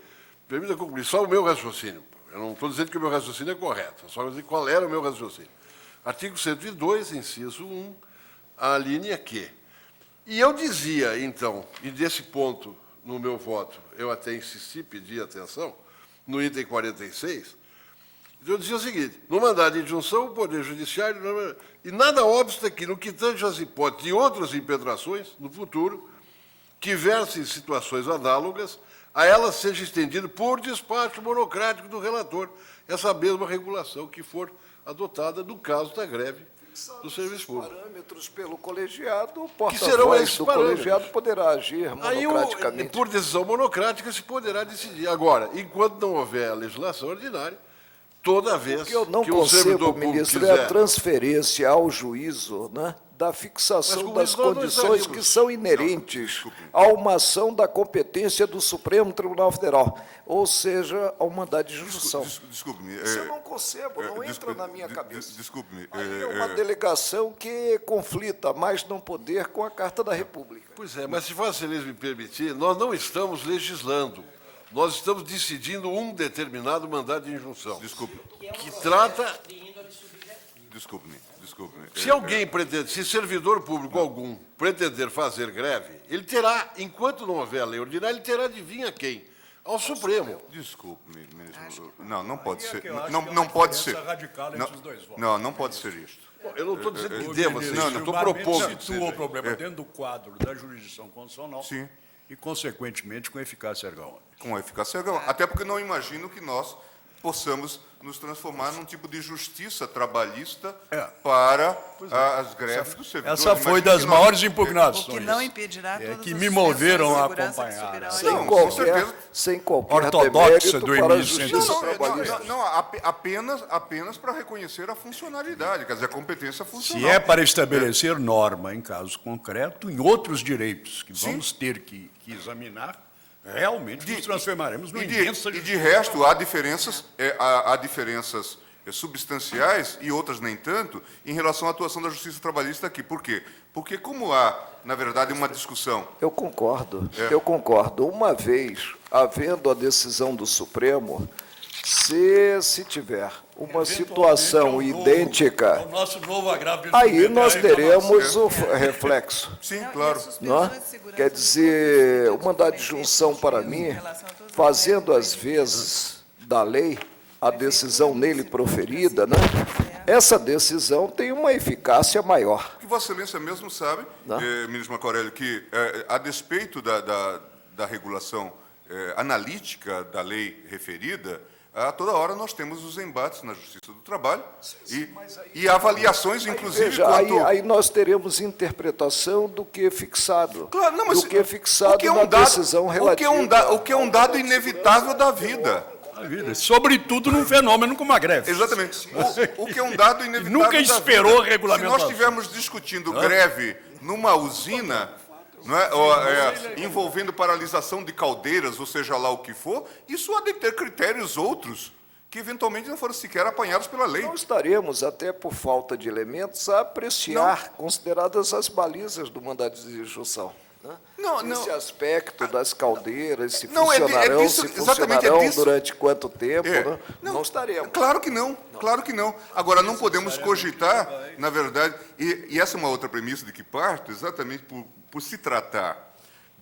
só o meu raciocínio. Eu não estou dizendo que o meu raciocínio é correto, só dizer qual era o meu raciocínio. Artigo 102, inciso 1, a linha Q. E eu dizia, então, e desse ponto, no meu voto, eu até insisti, pedi atenção, no item 46, eu dizia o seguinte, no mandado de injunção, o Poder Judiciário, e nada obsta que, no que tange às hipóteses de outras impetrações, no futuro, que versem em situações análogas, a elas seja estendido por despacho monocrático do relator essa mesma regulação que for adotada no caso da greve do serviço público. Parâmetros pelo colegiado, o Que serão porta-voz esses do parâmetros. colegiado poderá agir Aí, monocraticamente. por decisão monocrática, se poderá decidir. Agora, enquanto não houver a legislação ordinária, toda vez O que eu não que o servidor concebo, público ministro, é a quiser... transferência ao juízo, né, da fixação Mas com das isso nós não condições estaríamos- que são inerentes a uma ação da competência do Supremo Tribunal Federal, ou seja, ao mandado de injunção. Desculpe-me. Isso eu não concebo, não entra na minha cabeça. Desculpe-me. Aí é uma delegação que conflita mais não poder com a Carta da República. Pois é, mas se Vossa Excelência me permitir, nós não estamos legislando. Nós estamos decidindo um determinado mandado de injunção. Desculpe. Que trata... Desculpe-me. Se alguém pretende, se servidor público algum pretender fazer greve, ele terá, enquanto não houver a lei ordinária, ele terá de vir a quem? Ao Supremo. Desculpe-me, ministro. Não pode ser. que eu acho Não, que é não uma pode diferença ser. radical entre os dois votos. Não pode ser isto. Eu não estou dizendo que O deva ministro ser, eu estou Gilmar propondo. Mendes situa o problema dentro do quadro da jurisdição constitucional Sim. e, consequentemente, com eficácia ergonômica. Com eficácia legal. Até porque não imagino que nós possamos nos transformar num tipo de justiça trabalhista para as greves dos servidores. Essa foi Imagino das que nós- maiores O que impugnações. não impedirá todas que as me moveram a suspensões de segurança que acompanhar. subirão Não, em com certeza. Sem qualquer Ortodoxa demérito do para a início, justiça então. trabalhista. Apenas para reconhecer a funcionalidade, quer dizer, a competência funcional. Se é para estabelecer norma em caso concreto, em outros direitos que vamos ter que examinar, realmente nos transformaremos numa imensa E de resto, há diferenças substanciais e outras nem tanto em relação à atuação da justiça trabalhista aqui. Por quê? Porque como há, na verdade, uma discussão... Eu concordo. Uma vez, havendo a decisão do Supremo, se tiver uma situação idêntica, o nosso novo agravo aí nós teremos o reflexo. Sim, Não, e claro. as suspensões Não é? de segurança Quer do dizer, Supremo o mandado de Tribunal junção para Federal mim, em relação a todas as fazendo greves às do vezes da lei a decisão nele proferida, né? Essa decisão tem uma eficácia maior. Que Vossa Excelência mesmo sabe, Não. ministro Marco Aurélio, que a despeito da regulação analítica da lei referida, a toda hora nós temos os embates na Justiça do Trabalho e avaliações, inclusive, Veja, quanto... aí nós teremos interpretação do que é fixado, Claro, não, mas do que é fixado na decisão relativa. O que é um dado inevitável da vida. a vida, sobretudo num fenômeno como a greve. Exatamente. O que é um dado inevitável Nunca da esperou vida. regulamentação. Se nós estivermos discutindo greve numa usina, não é, envolvendo paralisação de caldeiras, ou seja lá o que for, isso há de ter critérios outros que eventualmente não foram sequer apanhados pela lei. Não estaremos, até por falta de elementos, a apreciar, consideradas as balizas do mandado de injunção. né? Não, Esse aspecto das caldeiras, se Não, funcionarão, disso, se exatamente, funcionarão disso. durante quanto tempo, É. né? Não estaremos. Claro que não, claro que não. Agora, não podemos cogitar, na verdade, e essa é uma outra premissa de que parto, exatamente por se tratar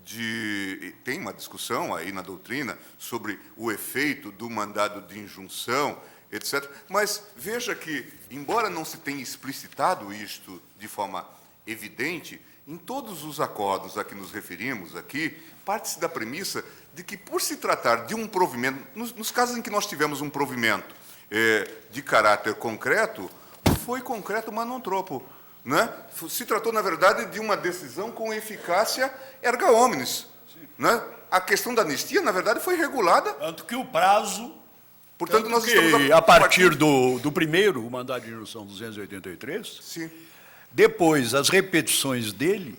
de... Tem uma discussão aí na doutrina sobre o efeito do mandado de injunção, etc. Mas veja que, embora não se tenha explicitado isto de forma evidente, em todos os acordos a que nos referimos aqui, parte-se da premissa de que, por se tratar de um provimento, nos casos em que nós tivemos um provimento de caráter concreto, foi concreto, mas não tropo. Né? Se tratou, na verdade, de uma decisão com eficácia erga omnes. Né? A questão da anistia, na verdade, foi regulada. Tanto que o prazo... Portanto, nós que, estamos a partir do primeiro, o mandado de injunção 283, Sim. depois as repetições dele,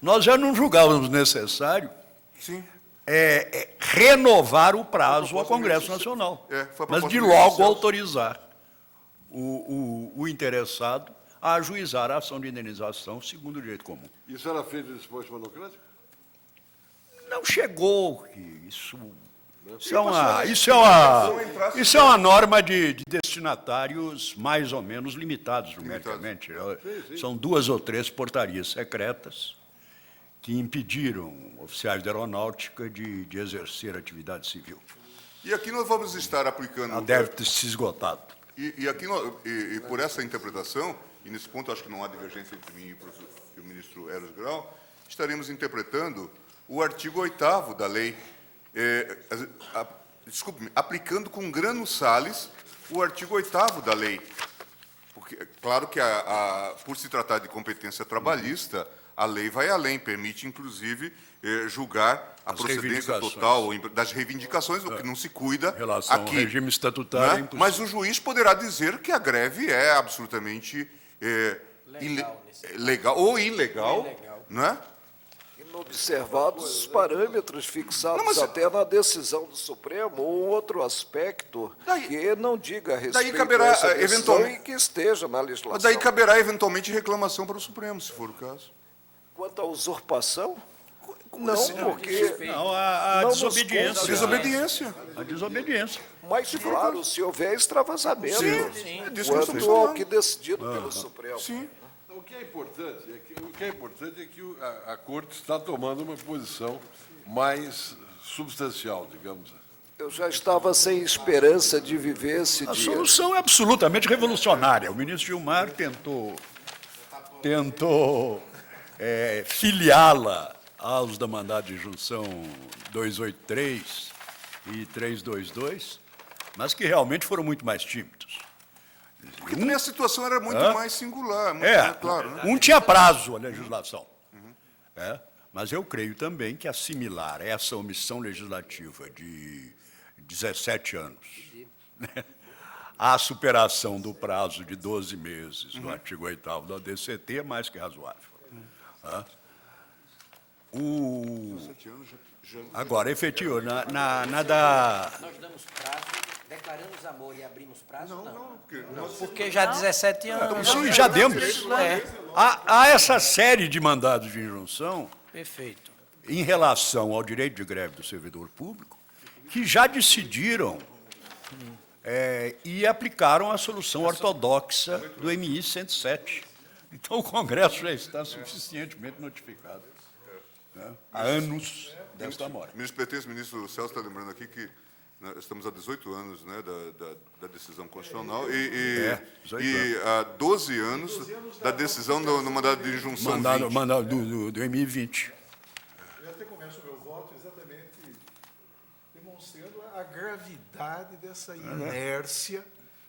nós já não julgávamos necessário Sim. renovar o prazo ao Congresso Nacional, foi a mas proposta de do logo Celso. autorizar o interessado a ajuizar a ação de indenização segundo o direito comum. Isso era feito nesse posto monocrático? Não chegou, isso é uma norma de destinatários mais ou menos limitados numericamente. São 2 ou 3 portarias secretas que impediram oficiais da aeronáutica de exercer atividade civil. E aqui nós vamos estar aplicando... Ela deve ter se esgotado. E aqui, e por essa interpretação, e nesse ponto acho que não há divergência entre mim e o ministro Eros Grau, estaremos interpretando o artigo 8º da lei, desculpe-me, aplicando com grano salis o artigo 8º da lei. Porque, claro que, por se tratar de competência trabalhista, a lei vai além, permite, inclusive, julgar a procedência total das reivindicações, o que não se cuida Em relação aqui. ao regime estatutário, é Né? impossível. Mas o juiz poderá dizer que a greve é absolutamente legal ou ilegal, né? Inobservados os parâmetros fixados Não, mas- até na decisão do Supremo, ou outro aspecto que não diga a respeito caberá, dessa decisão eventualmente- e que esteja na legislação. Mas daí caberá eventualmente reclamação para o Supremo, se for o caso. Quanto à usurpação, não, porque... Não, a Não nos desobediência. consta. Desobediência. A desobediência. Mas, claro, se houver extravasamento, É disso que nós estamos quanto ao falando. que decidido pelo Supremo. Sim. O que é importante é que a Corte está tomando uma posição mais substancial, digamos. Eu já estava sem esperança de viver esse A dia. solução é absolutamente revolucionária. O ministro Gilmar tentou filiá-la aos da mandado de injunção 283 e 322, mas que realmente foram muito mais tímidos. Porque também a situação era muito mais singular, muito mais claro. Né? Um tinha prazo a legislação. Mas eu creio também que assimilar essa omissão legislativa de 17 anos, né, à superação do prazo de 12 meses no artigo 8º da DCT é mais que razoável. Agora, efetivo, Nós damos prazo, declaramos amor e abrimos prazo? Não. Porque já há 17 anos. Sim, já demos. Há essa série de mandados de injunção Perfeito. em relação ao direito de greve do servidor público que já decidiram e aplicaram a solução ortodoxa do MI 107. Então, o Congresso já está suficientemente notificado, né, há anos desta morte. Ministro Pertence, o ministro Celso está lembrando aqui que estamos há 18 anos, né, da decisão constitucional e 18 há 12 anos da decisão no mandado de injunção 20. Mandado do MI 20. Eu até começo o meu voto exatamente demonstrando a gravidade dessa inércia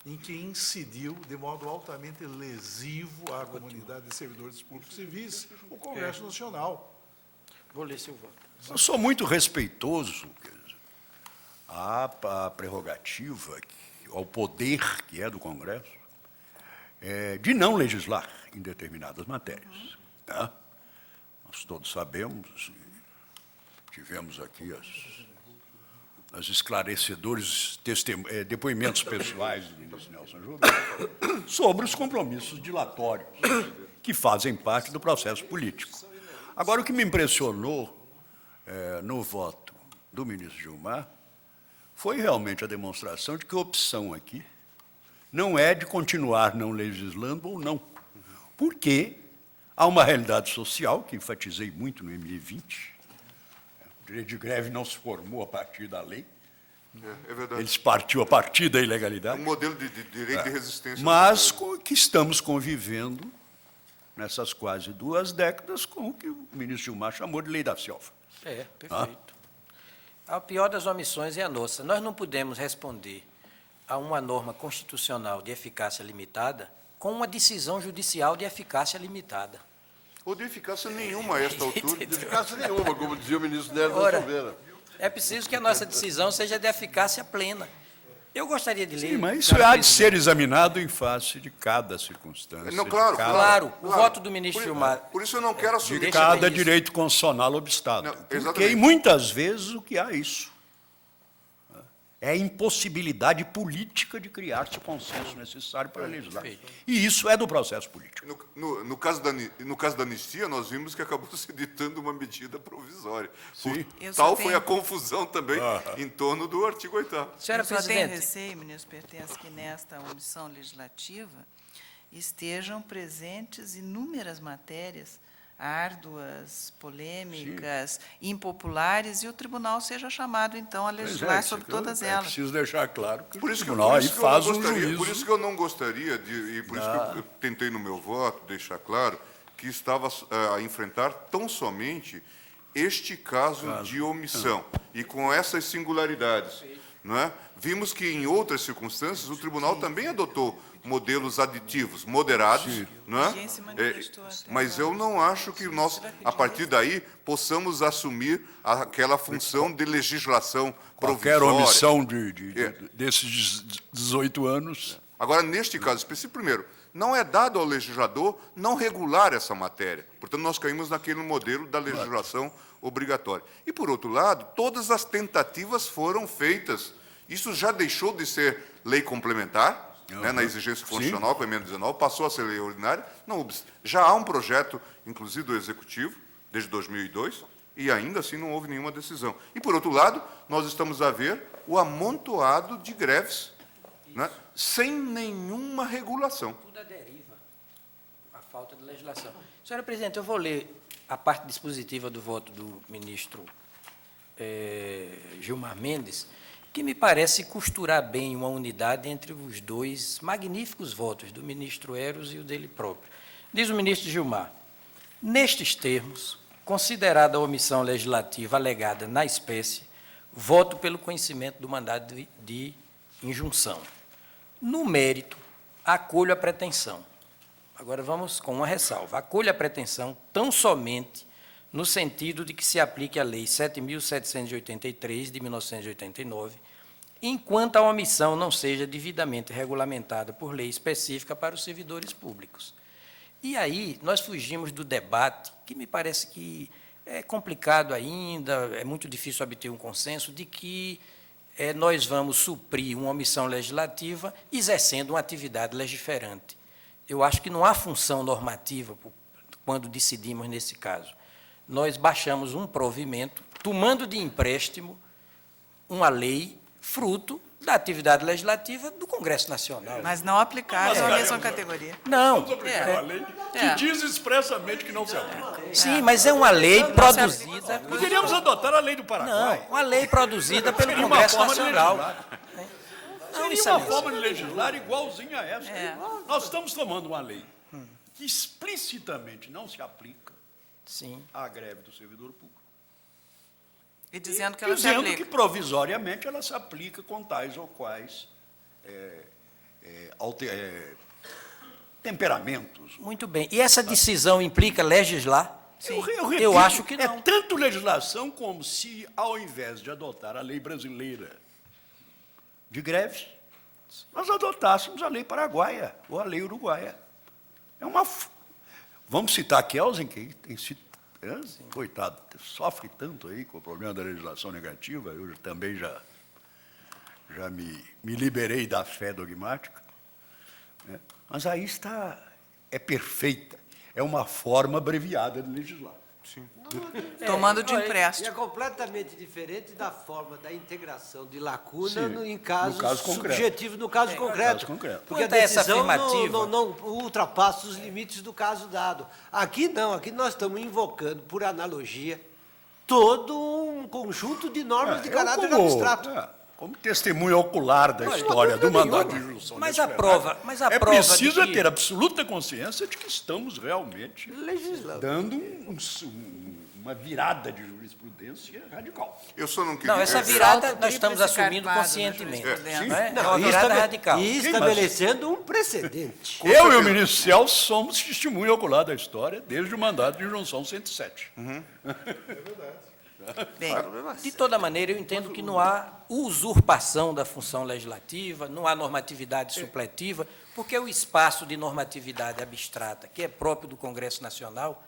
em que incidiu de modo altamente lesivo à comunidade de servidores públicos civis o Congresso Nacional. Vou ler seu voto. Eu sou muito respeitoso à prerrogativa, ao poder que é do Congresso, de não legislar em determinadas matérias. Tá? Nós todos sabemos, tivemos aqui as esclarecedores depoimentos pessoais do ministro Nelson Jobim sobre os compromissos dilatórios que fazem parte do processo político. Agora, o que me impressionou no voto do ministro Gilmar foi realmente a demonstração de que a opção aqui não é de continuar não legislando ou não, porque há uma realidade social, que enfatizei muito no MI20, o direito de greve não se formou a partir da lei, É verdade. ele partiu a partir da É ilegalidade, um modelo de direito de resistência. mas que estamos convivendo nessas quase 2 décadas com o que o ministro Gilmar chamou de lei da selva. É, perfeito. A pior das omissões é a nossa. Nós não podemos responder a uma norma constitucional de eficácia limitada com uma decisão judicial de eficácia limitada. Ou de eficácia nenhuma a esta altura. De eficácia nenhuma, como dizia o ministro Nélio da Ora, Silveira. É preciso que a nossa decisão seja de eficácia plena. Eu gostaria de ler... Sim, mas isso senhora há de presidente, ser examinado em face de cada circunstância. Não, claro, de cada, Claro, o voto do ministro Gilmar... Por isso eu não quero assumir. de Deixa cada bem isso. direito constitucional obstado. Não, Porque, exatamente. muitas vezes, o que há é isso. É a impossibilidade política de criar-se o consenso necessário para legislar. Perfeito. E isso é do processo político. No caso da anistia, nós vimos que acabou se editando uma medida provisória. Sim. Eu só Tal foi tenho- a confusão também em torno do artigo 8º. Senhora Eu só tenho presidente, receio, ministro Pertence, que nesta omissão legislativa estejam presentes inúmeras matérias árduas, polêmicas, impopulares, e o tribunal seja chamado, então, a legislar sobre todas É elas. preciso deixar claro que Por isso o que, tribunal por aí isso que eu não faz um gostaria, juízo. por isso que eu não gostaria e por isso que eu tentei no meu voto deixar claro que estava a enfrentar tão somente este caso de omissão e com essas singularidades, não é? Vimos que em outras circunstâncias o tribunal também adotou modelos aditivos moderados, não é? Ninguém se manifestou até Mas agora. eu não acho que nós, a partir daí, possamos assumir aquela função de legislação Qualquer provisória. omissão É. desses 18 anos. Agora, neste caso específico, primeiro, não é dado ao legislador não regular essa matéria. Portanto, nós caímos naquele modelo da legislação obrigatória. E, por outro lado, todas as tentativas foram feitas. Isso já deixou de ser lei complementar, né, na exigência constitucional, com a emenda 19, passou a ser lei ordinária. Não, já há um projeto, inclusive do Executivo, desde 2002, e ainda assim não houve nenhuma decisão. E, por outro lado, nós estamos a ver o amontoado de greves, né, sem nenhuma regulação. tudo a deriva, a falta de legislação. Senhora presidente, eu vou ler a parte dispositiva do voto do ministro Gilmar Mendes, que me parece costurar bem uma unidade entre os dois magníficos votos, do ministro Eros e o dele próprio. Diz o ministro Gilmar: nestes termos, considerada a omissão legislativa alegada na espécie, voto pelo conhecimento do mandado de injunção. No mérito, acolho a pretensão. Agora vamos com uma ressalva. Acolho a pretensão tão somente no sentido de que se aplique a Lei 7.783, de 1989, enquanto a omissão não seja devidamente regulamentada por lei específica para os servidores públicos. E aí nós fugimos do debate, que me parece que é complicado ainda, é muito difícil obter um consenso, de que nós vamos suprir uma omissão legislativa exercendo uma atividade legiferante. Eu acho que não há função normativa quando decidimos nesse caso. Nós baixamos um provimento, tomando de empréstimo uma lei fruto da atividade legislativa do Congresso Nacional. Mas não aplicável à mesma categoria. Não, Uma lei É. que diz expressamente que não se aplica. sim, mas é uma lei produzida... Poderíamos adotar a lei do Paraguai. Não, uma lei produzida pelo Seria uma Congresso forma de Nacional. legislar. Não, Seria uma excelência. forma de legislar igualzinha a essa. É. Nós estamos tomando uma lei que explicitamente não se aplica Sim. à greve do servidor público. E dizendo que ela se Dizendo aplica. que provisoriamente ela se aplica com tais ou quais temperamentos. Muito bem. E essa decisão implica legislar? Eu repito, Eu acho que é não. tanto legislação como se, ao invés de adotar a lei brasileira de greves, nós adotássemos a lei paraguaia ou a lei uruguaia. Vamos citar Kelsen, que tem sido, coitado, sofre tanto aí com o problema da legislação negativa, eu também já me liberei da fé dogmática, mas aí é perfeita, é uma forma abreviada de legislar. tomando de E é empréstimo. completamente diferente da forma da integração de lacuna Sim, em casos no caso concreto. subjetivos, no caso concreto. caso concreto. Porque a Quanto a essa decisão afirmativa- não ultrapassa os limites do caso dado. Aqui não, aqui nós estamos invocando, por analogia, todo um conjunto de normas de caráter abstrato. Como testemunha ocular da história do mandado de injunção. Mas nesse a prova, plenário, é preciso de que... ter absoluta consciência de que estamos realmente Legislando. dando uma virada de jurisprudência radical. Eu só não queria... Não, essa é, virada Salto nós estamos tríplice assumindo carpado na conscientemente. jurisprudência. Não é? Não, É uma e virada estabe- radical. E estabelecendo um precedente. Eu e o ministro Celso somos testemunha ocular da história desde o mandato de injunção 107. Bem, De toda maneira, eu entendo que não há usurpação da função legislativa, não há normatividade supletiva, porque o espaço de normatividade abstrata, que é próprio do Congresso Nacional,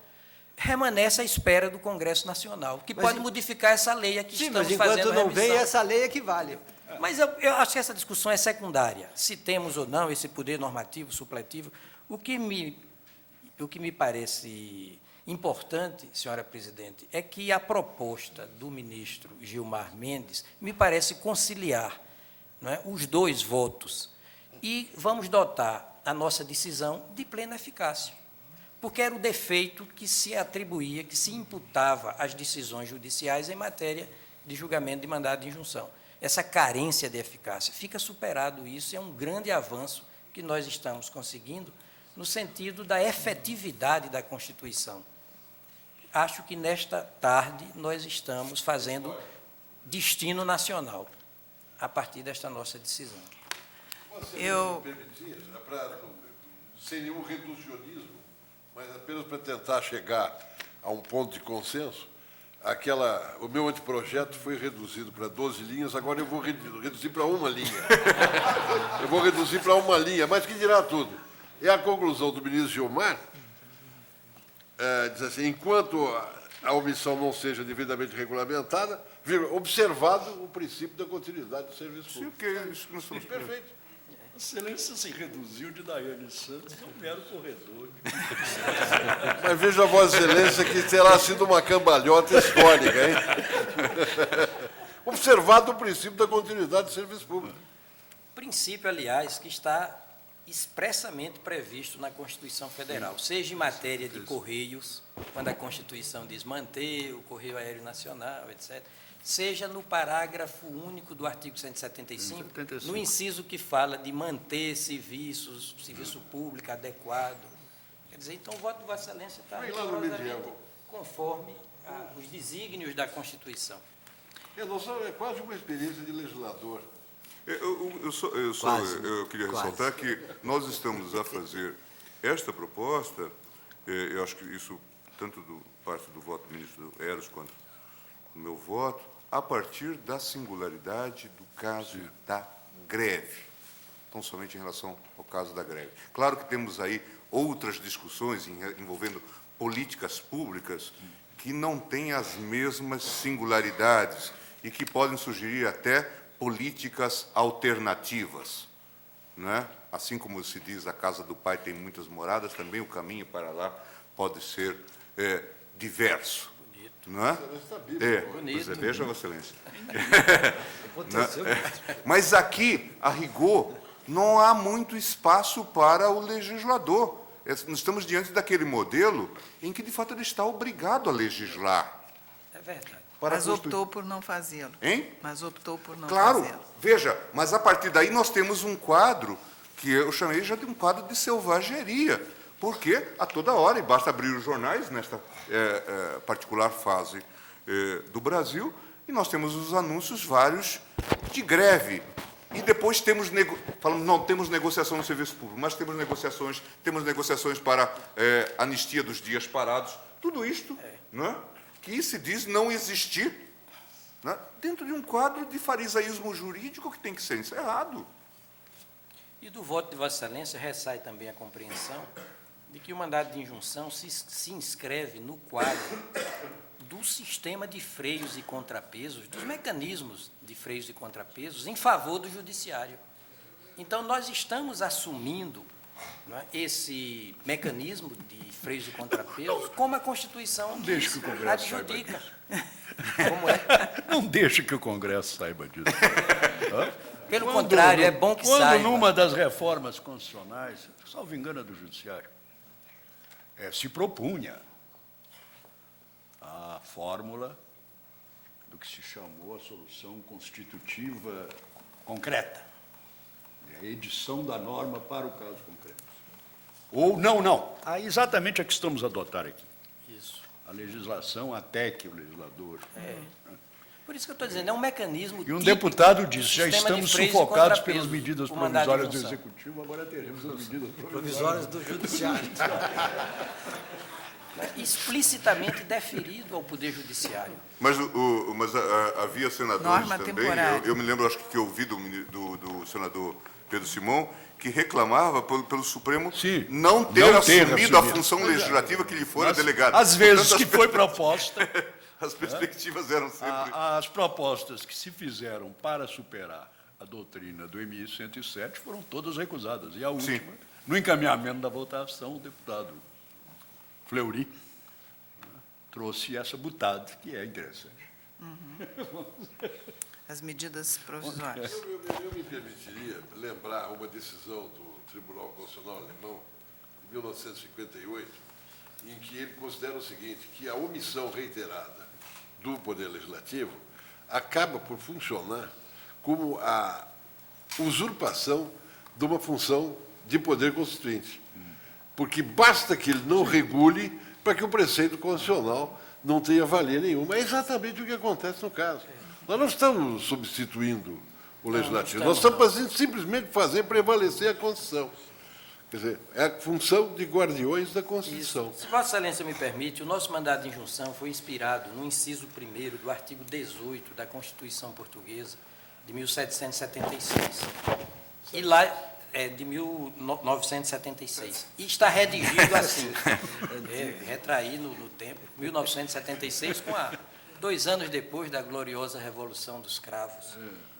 permanece à espera do Congresso Nacional, que pode modificar essa lei a que Sim, estamos mas enquanto fazendo não vem, remissão. essa lei é que vale. Mas eu acho que essa discussão é secundária, se temos ou não esse poder normativo, supletivo. O que me parece importante, senhora presidente, é que a proposta do ministro Gilmar Mendes me parece conciliar, não é, os dois votos, e vamos dotar a nossa decisão de plena eficácia, porque era o defeito que se atribuía, que se imputava às decisões judiciais em matéria de julgamento de mandado de injunção. Essa carência de eficácia. Fica superado isso, é um grande avanço que nós estamos conseguindo no sentido da efetividade da Constituição. Acho que, nesta tarde, nós estamos fazendo destino nacional, a partir desta nossa decisão. Eu- Sem nenhum reducionismo, mas apenas para tentar chegar a um ponto de consenso, o meu anteprojeto foi reduzido para 12 linhas, agora eu vou reduzir para uma linha. Eu vou reduzir para uma linha, mas que dirá tudo? É a conclusão do ministro Gilmar, diz assim, enquanto a omissão não seja devidamente regulamentada, observado o princípio da continuidade do serviço Sim, público. porque isso que nós estamos... Perfeito. Excelência se reduziu de Daiane Santos a um mero corredor. Mas veja, Vossa Excelência, que terá sido uma cambalhota histórica, hein? Observado o princípio da continuidade do serviço público. Princípio, aliás, que está expressamente previsto na Constituição Federal, seja em matéria de Correios, quando a Constituição diz manter o Correio Aéreo Nacional, etc., seja no parágrafo único do artigo 175, no inciso que fala de manter serviço público adequado. Quer dizer, então o voto de Vossa Excelência está Vem lá no rigorosamente medieval. conforme os desígnios da Constituição. É quase uma experiência de legislador. Eu queria ressaltar que nós estamos a fazer esta proposta, eu acho que isso, tanto parte do voto do ministro Eros quanto do meu voto, a partir da singularidade do caso da greve, tão somente em relação ao caso da greve. Claro que temos aí outras discussões envolvendo políticas públicas que não têm as mesmas singularidades e que podem sugerir até políticas alternativas, né? Assim como se diz, a casa do pai tem muitas moradas, também o caminho para lá pode ser diverso. Não é? Pois é, veja, Vossa Excelência. Mas aqui, a rigor, não há muito espaço para o legislador. Nós estamos diante daquele modelo em que, de fato, ele está obrigado a legislar. É verdade. mas optou por não fazê-lo. Hein? Mas optou por não Claro, fazê-lo. veja, mas a partir daí nós temos um quadro que eu chamei já de um quadro de selvageria, porque a toda hora, e basta abrir os jornais nesta particular fase do Brasil, e nós temos os anúncios vários de greve. E depois falamos, não temos negociação no serviço público, mas temos negociações para anistia dos dias parados, tudo isto, né, que se diz não existir, né, dentro de um quadro de farisaísmo jurídico que tem que ser encerrado. E do voto de Vossa Excelência ressai também a compreensão de que o mandado de injunção se inscreve no quadro do sistema de freios e contrapesos, dos mecanismos de freios e contrapesos em favor do judiciário. Então, nós estamos assumindo não é, esse mecanismo de freios e contrapesos, como a Constituição deixe que o Congresso saiba adjudica. Como é? Não deixe que o Congresso saiba disso. Hã? Pelo contrário, é bom que quando saiba. numa das reformas constitucionais, salvo engano do Judiciário, se propunha a fórmula do que se chamou a solução constitutiva concreta, a edição da norma para o caso concreto. Ou, não, exatamente a que estamos a adotar aqui. Isso. A legislação até que o legislador... Por isso que eu estou dizendo, é um mecanismo E um típico deputado do disse, já sistema de estamos freios e sufocados contrapesos, pelas medidas o mandado de provisórias do junção. Executivo, agora teremos as medidas Provisórias do Judiciário. Explicitamente deferido ao Poder Judiciário. Mas, havia senadores Norma também, temporária. eu me lembro, acho que eu ouvi do senador Pedro Simão, que reclamava pelo Supremo Sim, não ter assumido a assumido. função legislativa que lhe fora delegada. Às vezes Portanto, que foi proposta, as perspectivas eram sempre... as propostas que se fizeram para superar a doutrina do MI 107 foram todas recusadas. E a última, no encaminhamento da votação, o deputado Fleury trouxe essa butada, que é interessante. As medidas provisórias. Eu me permitiria lembrar uma decisão do Tribunal Constitucional Alemão, de 1958, em que ele considera o seguinte, que a omissão reiterada do Poder Legislativo acaba por funcionar como a usurpação de uma função de poder constituinte. Porque basta que ele não regule para que o preceito constitucional não tenha valia nenhuma. É exatamente o que acontece no caso. Nós não estamos substituindo o Legislativo, nós estamos simplesmente fazer prevalecer a Constituição. Quer dizer, é a função de guardiões da Constituição. Isso. Se Vossa Excelência me permite, o nosso mandado de injunção foi inspirado no inciso 1º do artigo 18 da Constituição Portuguesa, de 1776. E lá, de 1976. E está redigido assim, retrair no tempo, 1976, 2 anos depois da gloriosa Revolução dos Cravos.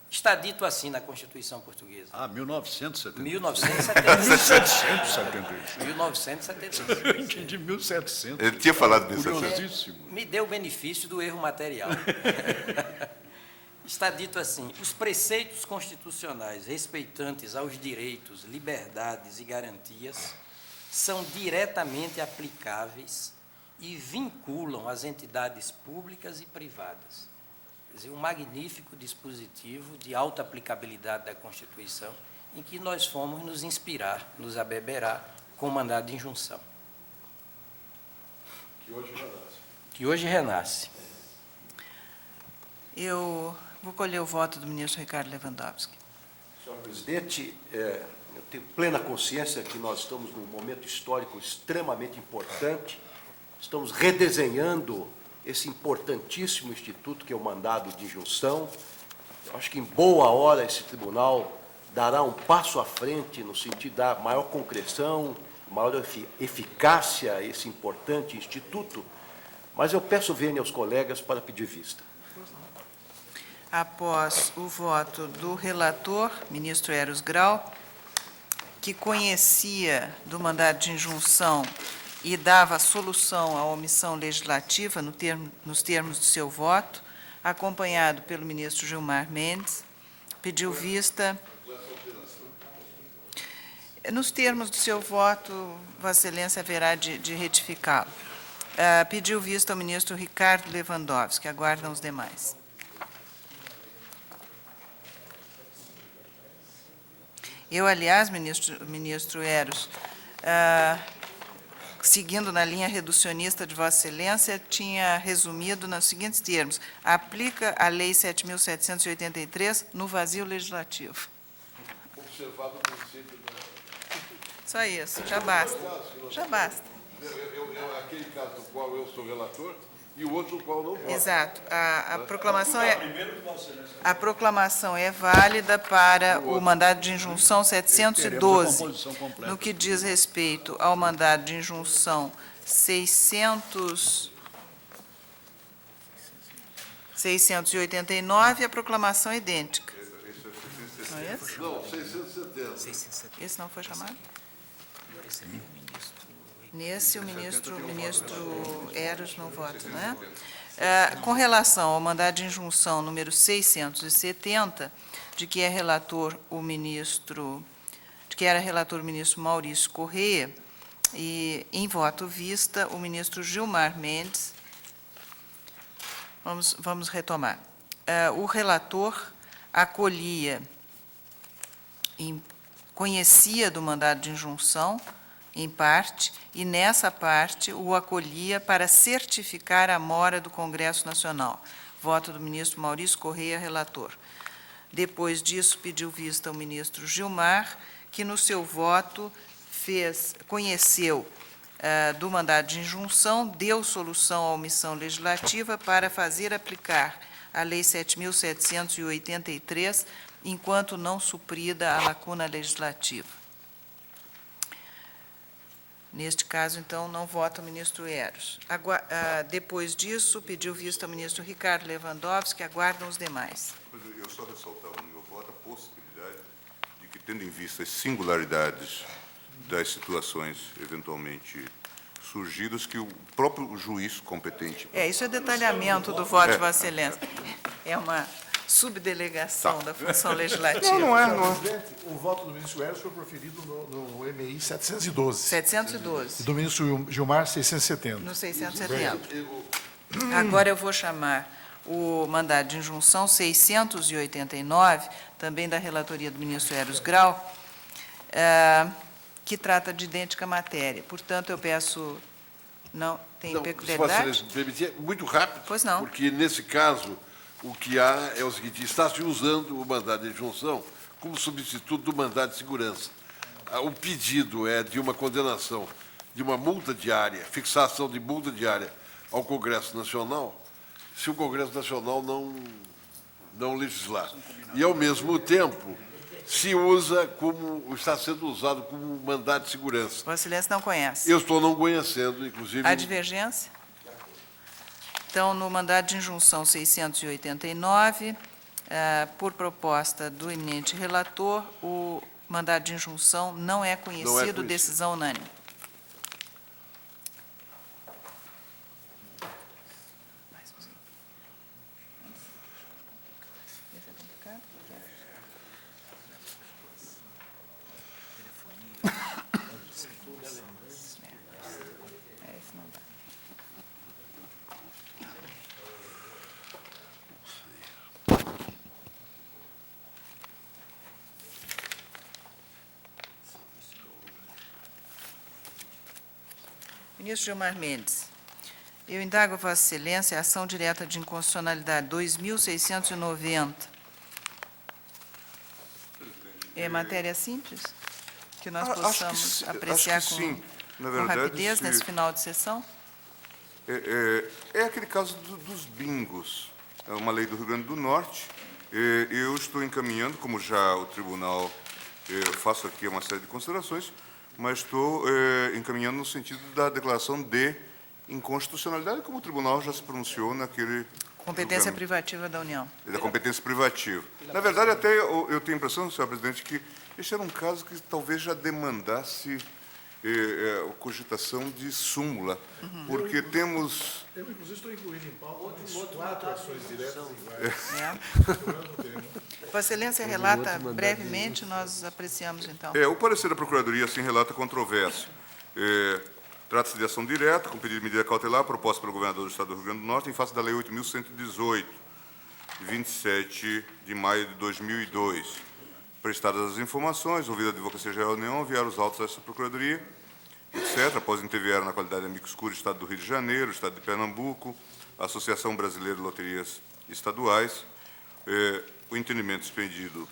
Está dito assim na Constituição Portuguesa. 1970. 1976. 1776. 1976. Eu entendi 1700. Ele tinha falado disso. Curiosíssimo. Me deu o benefício do erro material. Está dito assim: os preceitos constitucionais respeitantes aos direitos, liberdades e garantias são diretamente aplicáveis e vinculam as entidades públicas e privadas. Quer dizer, um magnífico dispositivo de alta aplicabilidade da Constituição, em que nós fomos nos inspirar, nos abeberar com o mandado de injunção. Que hoje renasce. Eu vou colher o voto do ministro Ricardo Lewandowski. Senhor presidente, eu tenho plena consciência que nós estamos num momento histórico extremamente importante. Estamos redesenhando esse importantíssimo instituto que é o mandado de injunção. Eu acho que em boa hora esse tribunal dará um passo à frente no sentido de dar maior concreção, maior eficácia a esse importante instituto, mas eu peço vênia aos colegas para pedir vista. Após o voto do relator, ministro Eros Grau, que conhecia do mandado de injunção e dava solução à omissão legislativa nos termos do seu voto, acompanhado pelo ministro Gilmar Mendes, pediu vista. Nos termos do seu voto, Vossa Excelência haverá de retificá-lo. Pediu vista ao ministro Ricardo Lewandowski. Aguardam os demais. Eu, aliás, ministro Eros, seguindo na linha reducionista de Vossa Excelência, tinha resumido nos seguintes termos: aplica a Lei 7.783 no vazio legislativo. Observado o princípio da... Só isso, já basta. Já basta. É aquele caso do qual eu sou relator e o outro do qual não posso. Exato. A proclamação é válida para o mandado de injunção 712, no que diz respeito ao mandado de injunção 689, a proclamação é idêntica. Não é esse? Não, 670. Esse não foi chamado? Nesse, o ministro Eros não vota, né? Com relação ao mandado de injunção número 670, de que era relator o ministro Maurício Correia, e em voto vista o ministro Gilmar Mendes. Vamos retomar. O relator conhecia do mandado de injunção, em parte, e nessa parte o acolhia para certificar a mora do Congresso Nacional. Voto do ministro Maurício Correia, relator. Depois disso, pediu vista ao ministro Gilmar, que no seu voto conheceu do mandado de injunção, deu solução à omissão legislativa para fazer aplicar a Lei 7.783, enquanto não suprida a lacuna legislativa. Neste caso, então, não vota o ministro Eros. Depois disso, pediu vista ao ministro Ricardo Lewandowski, aguardam os demais. Eu só ressaltava no meu voto a possibilidade de que, tendo em vista as singularidades das situações eventualmente surgidas, que o próprio juiz competente... Isso é detalhamento do voto de Vossa Excelência. É uma subdelegação da função legislativa. Não é. Presidente, o voto do ministro Eros foi proferido no EMI 712. 712. E do ministro Gilmar, 670. No 670. Agora eu vou chamar o mandado de injunção 689, também da relatoria do ministro Eros Grau, que trata de idêntica matéria. Portanto, eu peço... Não, tem peculiaridade? Se você me permitir, muito rápido. Pois não. Porque, nesse caso, o que há é o seguinte: está-se usando o mandado de injunção como substituto do mandado de segurança. O pedido é de uma condenação de uma multa diária, fixação de multa diária ao Congresso Nacional, se o Congresso Nacional não legislar. E, ao mesmo tempo, se usa está sendo usado como mandado de segurança. Vossa Excelência não conhece. Eu estou não conhecendo, inclusive... Há divergência? Então, no mandado de injunção 689, por proposta do eminente relator, o mandado de injunção não é conhecido, decisão unânime. Ministro Gilmar Mendes, eu indago a Vossa Excelência a ação direta de inconstitucionalidade 2.690. É matéria simples? Que nós possamos apreciar com rapidez nesse final de sessão? É aquele caso dos bingos. É uma lei do Rio Grande do Norte. Eu estou encaminhando, como já o tribunal, faço aqui uma série de considerações, mas estou encaminhando no sentido da declaração de inconstitucionalidade, como o tribunal já se pronunciou naquele... Competência privativa da União. Da competência privativa. Na verdade, até eu tenho a impressão, senhor presidente, que este era um caso que talvez já demandasse cogitação de súmula, porque temos... Eu, inclusive, estou incluindo em pauta 4 ações diretas iguais. Vossa Excelência relata brevemente, nós apreciamos, então. O parecer da Procuradoria assim relata controvérsia. Trata-se de ação direta, com pedido de medida cautelar, proposta pelo governador do Estado do Rio Grande do Norte, em face da Lei 8.118, de 27 de maio de 2002. Prestadas as informações, ouvida a Advocacia Geral da União, enviaram os autos a essa Procuradoria, etc., após intervieram na qualidade de amicus curiae Estado do Rio de Janeiro, Estado de Pernambuco, a Associação Brasileira de Loterias Estaduais. O entendimento expendido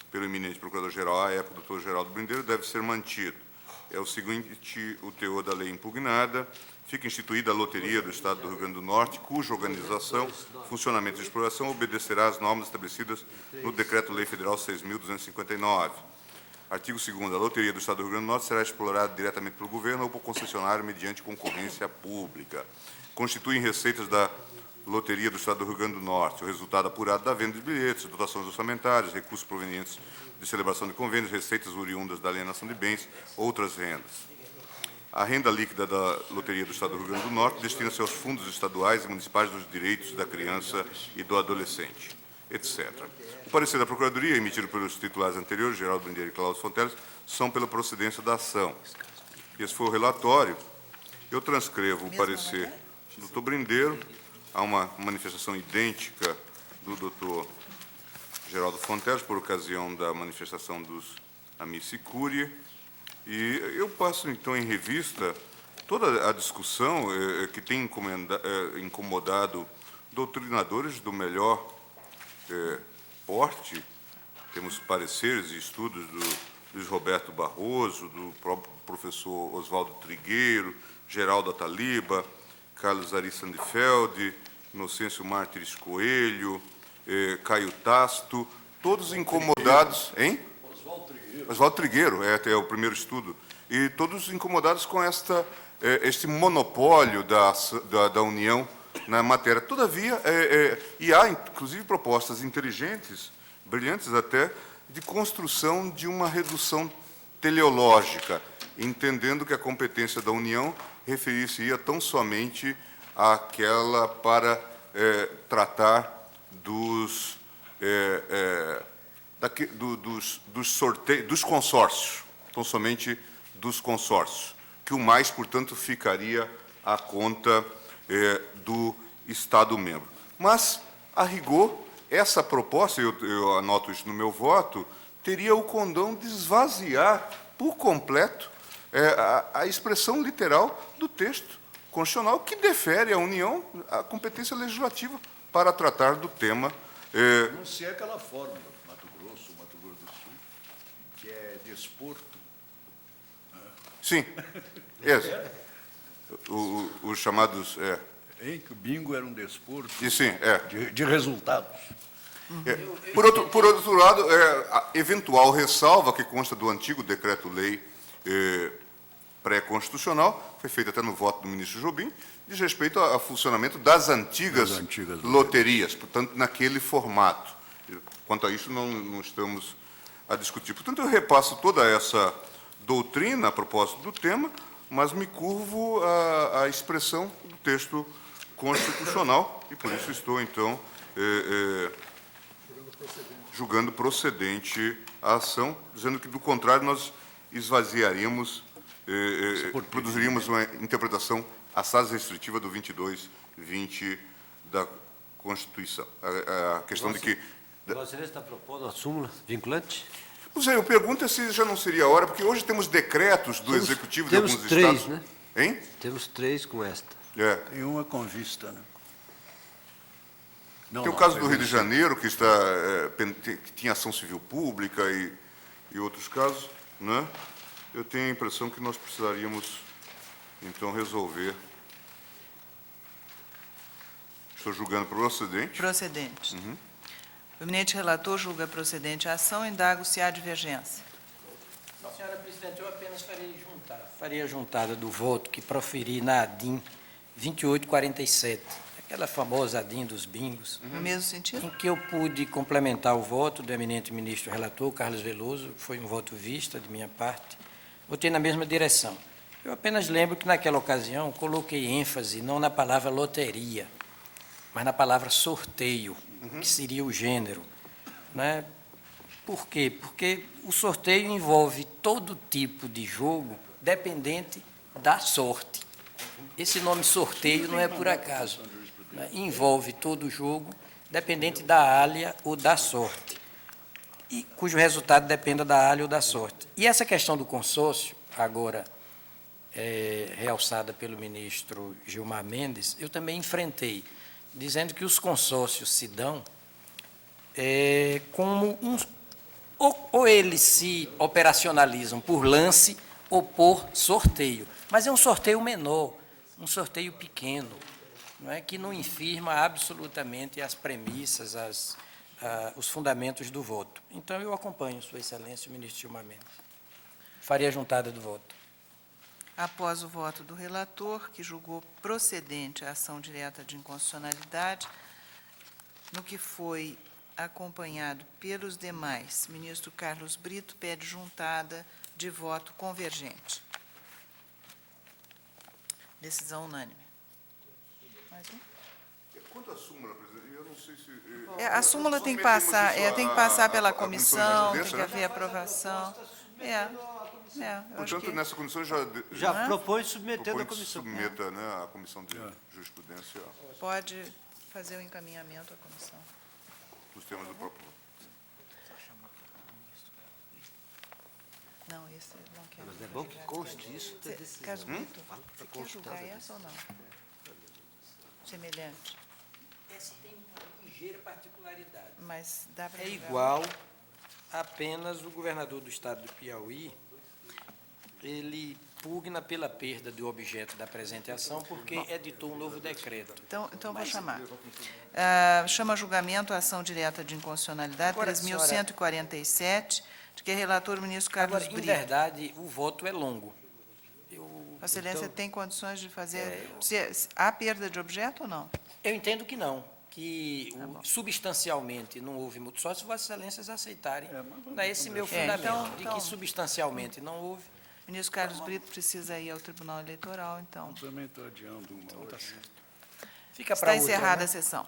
pelo eminente Procurador-Geral à época, doutor Geraldo Brindeiro, deve ser mantido. É o seguinte o teor da lei impugnada: fica instituída a Loteria do Estado do Rio Grande do Norte, cuja organização, funcionamento e exploração obedecerá às normas estabelecidas no Decreto-Lei Federal 6.259. Artigo 2º. A Loteria do Estado do Rio Grande do Norte será explorada diretamente pelo governo ou por concessionário mediante concorrência pública. Constituem receitas da Loteria do Estado do Rio Grande do Norte o resultado apurado da venda de bilhetes, dotações orçamentárias, recursos provenientes de celebração de convênios, receitas oriundas da alienação de bens, outras rendas. a renda líquida da Loteria do Estado do Rio Grande do Norte destina-se aos fundos estaduais e municipais dos direitos da criança e do adolescente, etc. O parecer da Procuradoria, emitido pelos titulares anteriores, Geraldo Brindeiro e Cláudio Fonteles, são pela procedência da ação. Esse foi o relatório. Eu transcrevo o parecer do doutor Brindeiro. Há uma manifestação idêntica do doutor Geraldo Fonteles, por ocasião da manifestação dos Amici Curiae. E eu passo, então, em revista toda a discussão que tem incomodado doutrinadores do melhor porte. Temos pareceres e estudos do Luiz Roberto Barroso, do próprio professor Oswaldo Trigueiro, Geraldo Ataliba, Carlos Ari Sandfeld, Inocêncio Mártires Coelho, Caio Tasto, todos incomodados, hein? Oswaldo Trigueiro, é o primeiro estudo, e todos incomodados com este monopólio da União na matéria. Todavia, e há, inclusive, propostas inteligentes, brilhantes até, de construção de uma redução teleológica, entendendo que a competência da União referir-se-ia tão somente àquela para tratar dos sorteios, dos consórcios, tão somente dos consórcios, que o mais, portanto, ficaria à conta do Estado-membro. Mas, a rigor, essa proposta, eu anoto isso no meu voto, teria o condão de esvaziar por completo a expressão literal do texto constitucional que defere à União a competência legislativa para tratar do tema. Não se é aquela fórmula, Mato Grosso do Sul, que é desporto. Sim, os chamados... Que o bingo era um desporto E sim, de resultados. Por outro lado, a eventual ressalva que consta do antigo decreto-lei pré-constitucional, foi feita até no voto do ministro Jobim, diz respeito ao funcionamento das antigas loterias, portanto, naquele formato. Quanto a isso, não estamos a discutir. Portanto, eu repasso toda essa doutrina a propósito do tema, mas me curvo à expressão do texto constitucional, e por isso estou, então, julgando procedente a ação, dizendo que, do contrário, nós esvaziaríamos, produziríamos uma interpretação assaz restritiva do 22.20 da Constituição. A questão de que... Você está propondo a súmula vinculante? Pois é, eu pergunto se já não seria a hora, porque hoje temos decretos do Executivo de alguns Temos três, estados. né? Hein? Temos três com esta. Tem uma com vista, né? Tem o caso do Rio de Janeiro, que tinha ação civil pública e outros casos, né? Eu tenho a impressão que nós precisaríamos, então, resolver. Estou julgando procedente. Procedente. O eminente relator julga procedente a ação, indago se há divergência. Senhora Presidente, eu apenas faria a juntada do voto que proferi na ADIM 2847, aquela famosa ADIM dos bingos. No mesmo sentido? Em que eu pude complementar o voto do eminente ministro relator, Carlos Veloso, foi um voto vista de minha parte, votei na mesma direção. Eu apenas lembro que, naquela ocasião, coloquei ênfase não na palavra loteria, mas na palavra sorteio, que seria o gênero, né? Por quê? Porque o sorteio envolve todo tipo de jogo dependente da sorte. Esse nome sorteio não é por acaso, né? Envolve todo o jogo dependente da alha ou da sorte, e cujo resultado dependa da alha ou da sorte. E essa questão do consórcio, agora realçada pelo ministro Gilmar Mendes, eu também enfrentei, dizendo que os consórcios se dão como ou eles se operacionalizam por lance ou por sorteio, mas é um sorteio menor, um sorteio pequeno, não é, que não infirma absolutamente as premissas, os fundamentos do voto. Então, eu acompanho, Sua Excelência, o ministro Gilmar Mendes. Faria a juntada do voto. Após o voto do relator, que julgou procedente a ação direta de inconstitucionalidade, no que foi acompanhado pelos demais, ministro Carlos Brito pede juntada de voto convergente. Decisão unânime. Mais um? Quanto à súmula, presidente, eu não sei se... A súmula tem que passar, tem que passar pela comissão, tem que haver aprovação. Eu acho Portanto, que nessa comissão Já Não é? propõe submetendo à propõe que comissão. submeta, né, à comissão de jurisprudência pode fazer o encaminhamento à comissão. os temas do próprio. Não, esse não quer. Mas é bom que conste isso da decisão. Carlos Brito, você quer julgar essa ou não? Semelhante, Essa tem uma ligeira particularidade. mas dá para É julgar. igual, apenas o governador do estado do Piauí, ele pugna pela perda do objeto da presente ação porque editou um novo decreto. Então vou chamar. Chama a julgamento a ação direta de inconstitucionalidade, Agora, 3.147, de que é relator o ministro Carlos Agora, em Brito. verdade, o voto é longo. Vossa Excelência então, tem condições de fazer... Há perda de objeto ou não? eu entendo que não, que bom. substancialmente não houve mútuo, só se Vossas Excelências aceitarem. Não é esse meu deixar. fundamento, de Então- que substancialmente não houve. O ministro Carlos Brito precisa ir ao Tribunal Eleitoral, então. Eu também estou adiando uma outra. Fica para Está outra, encerrada né? a sessão.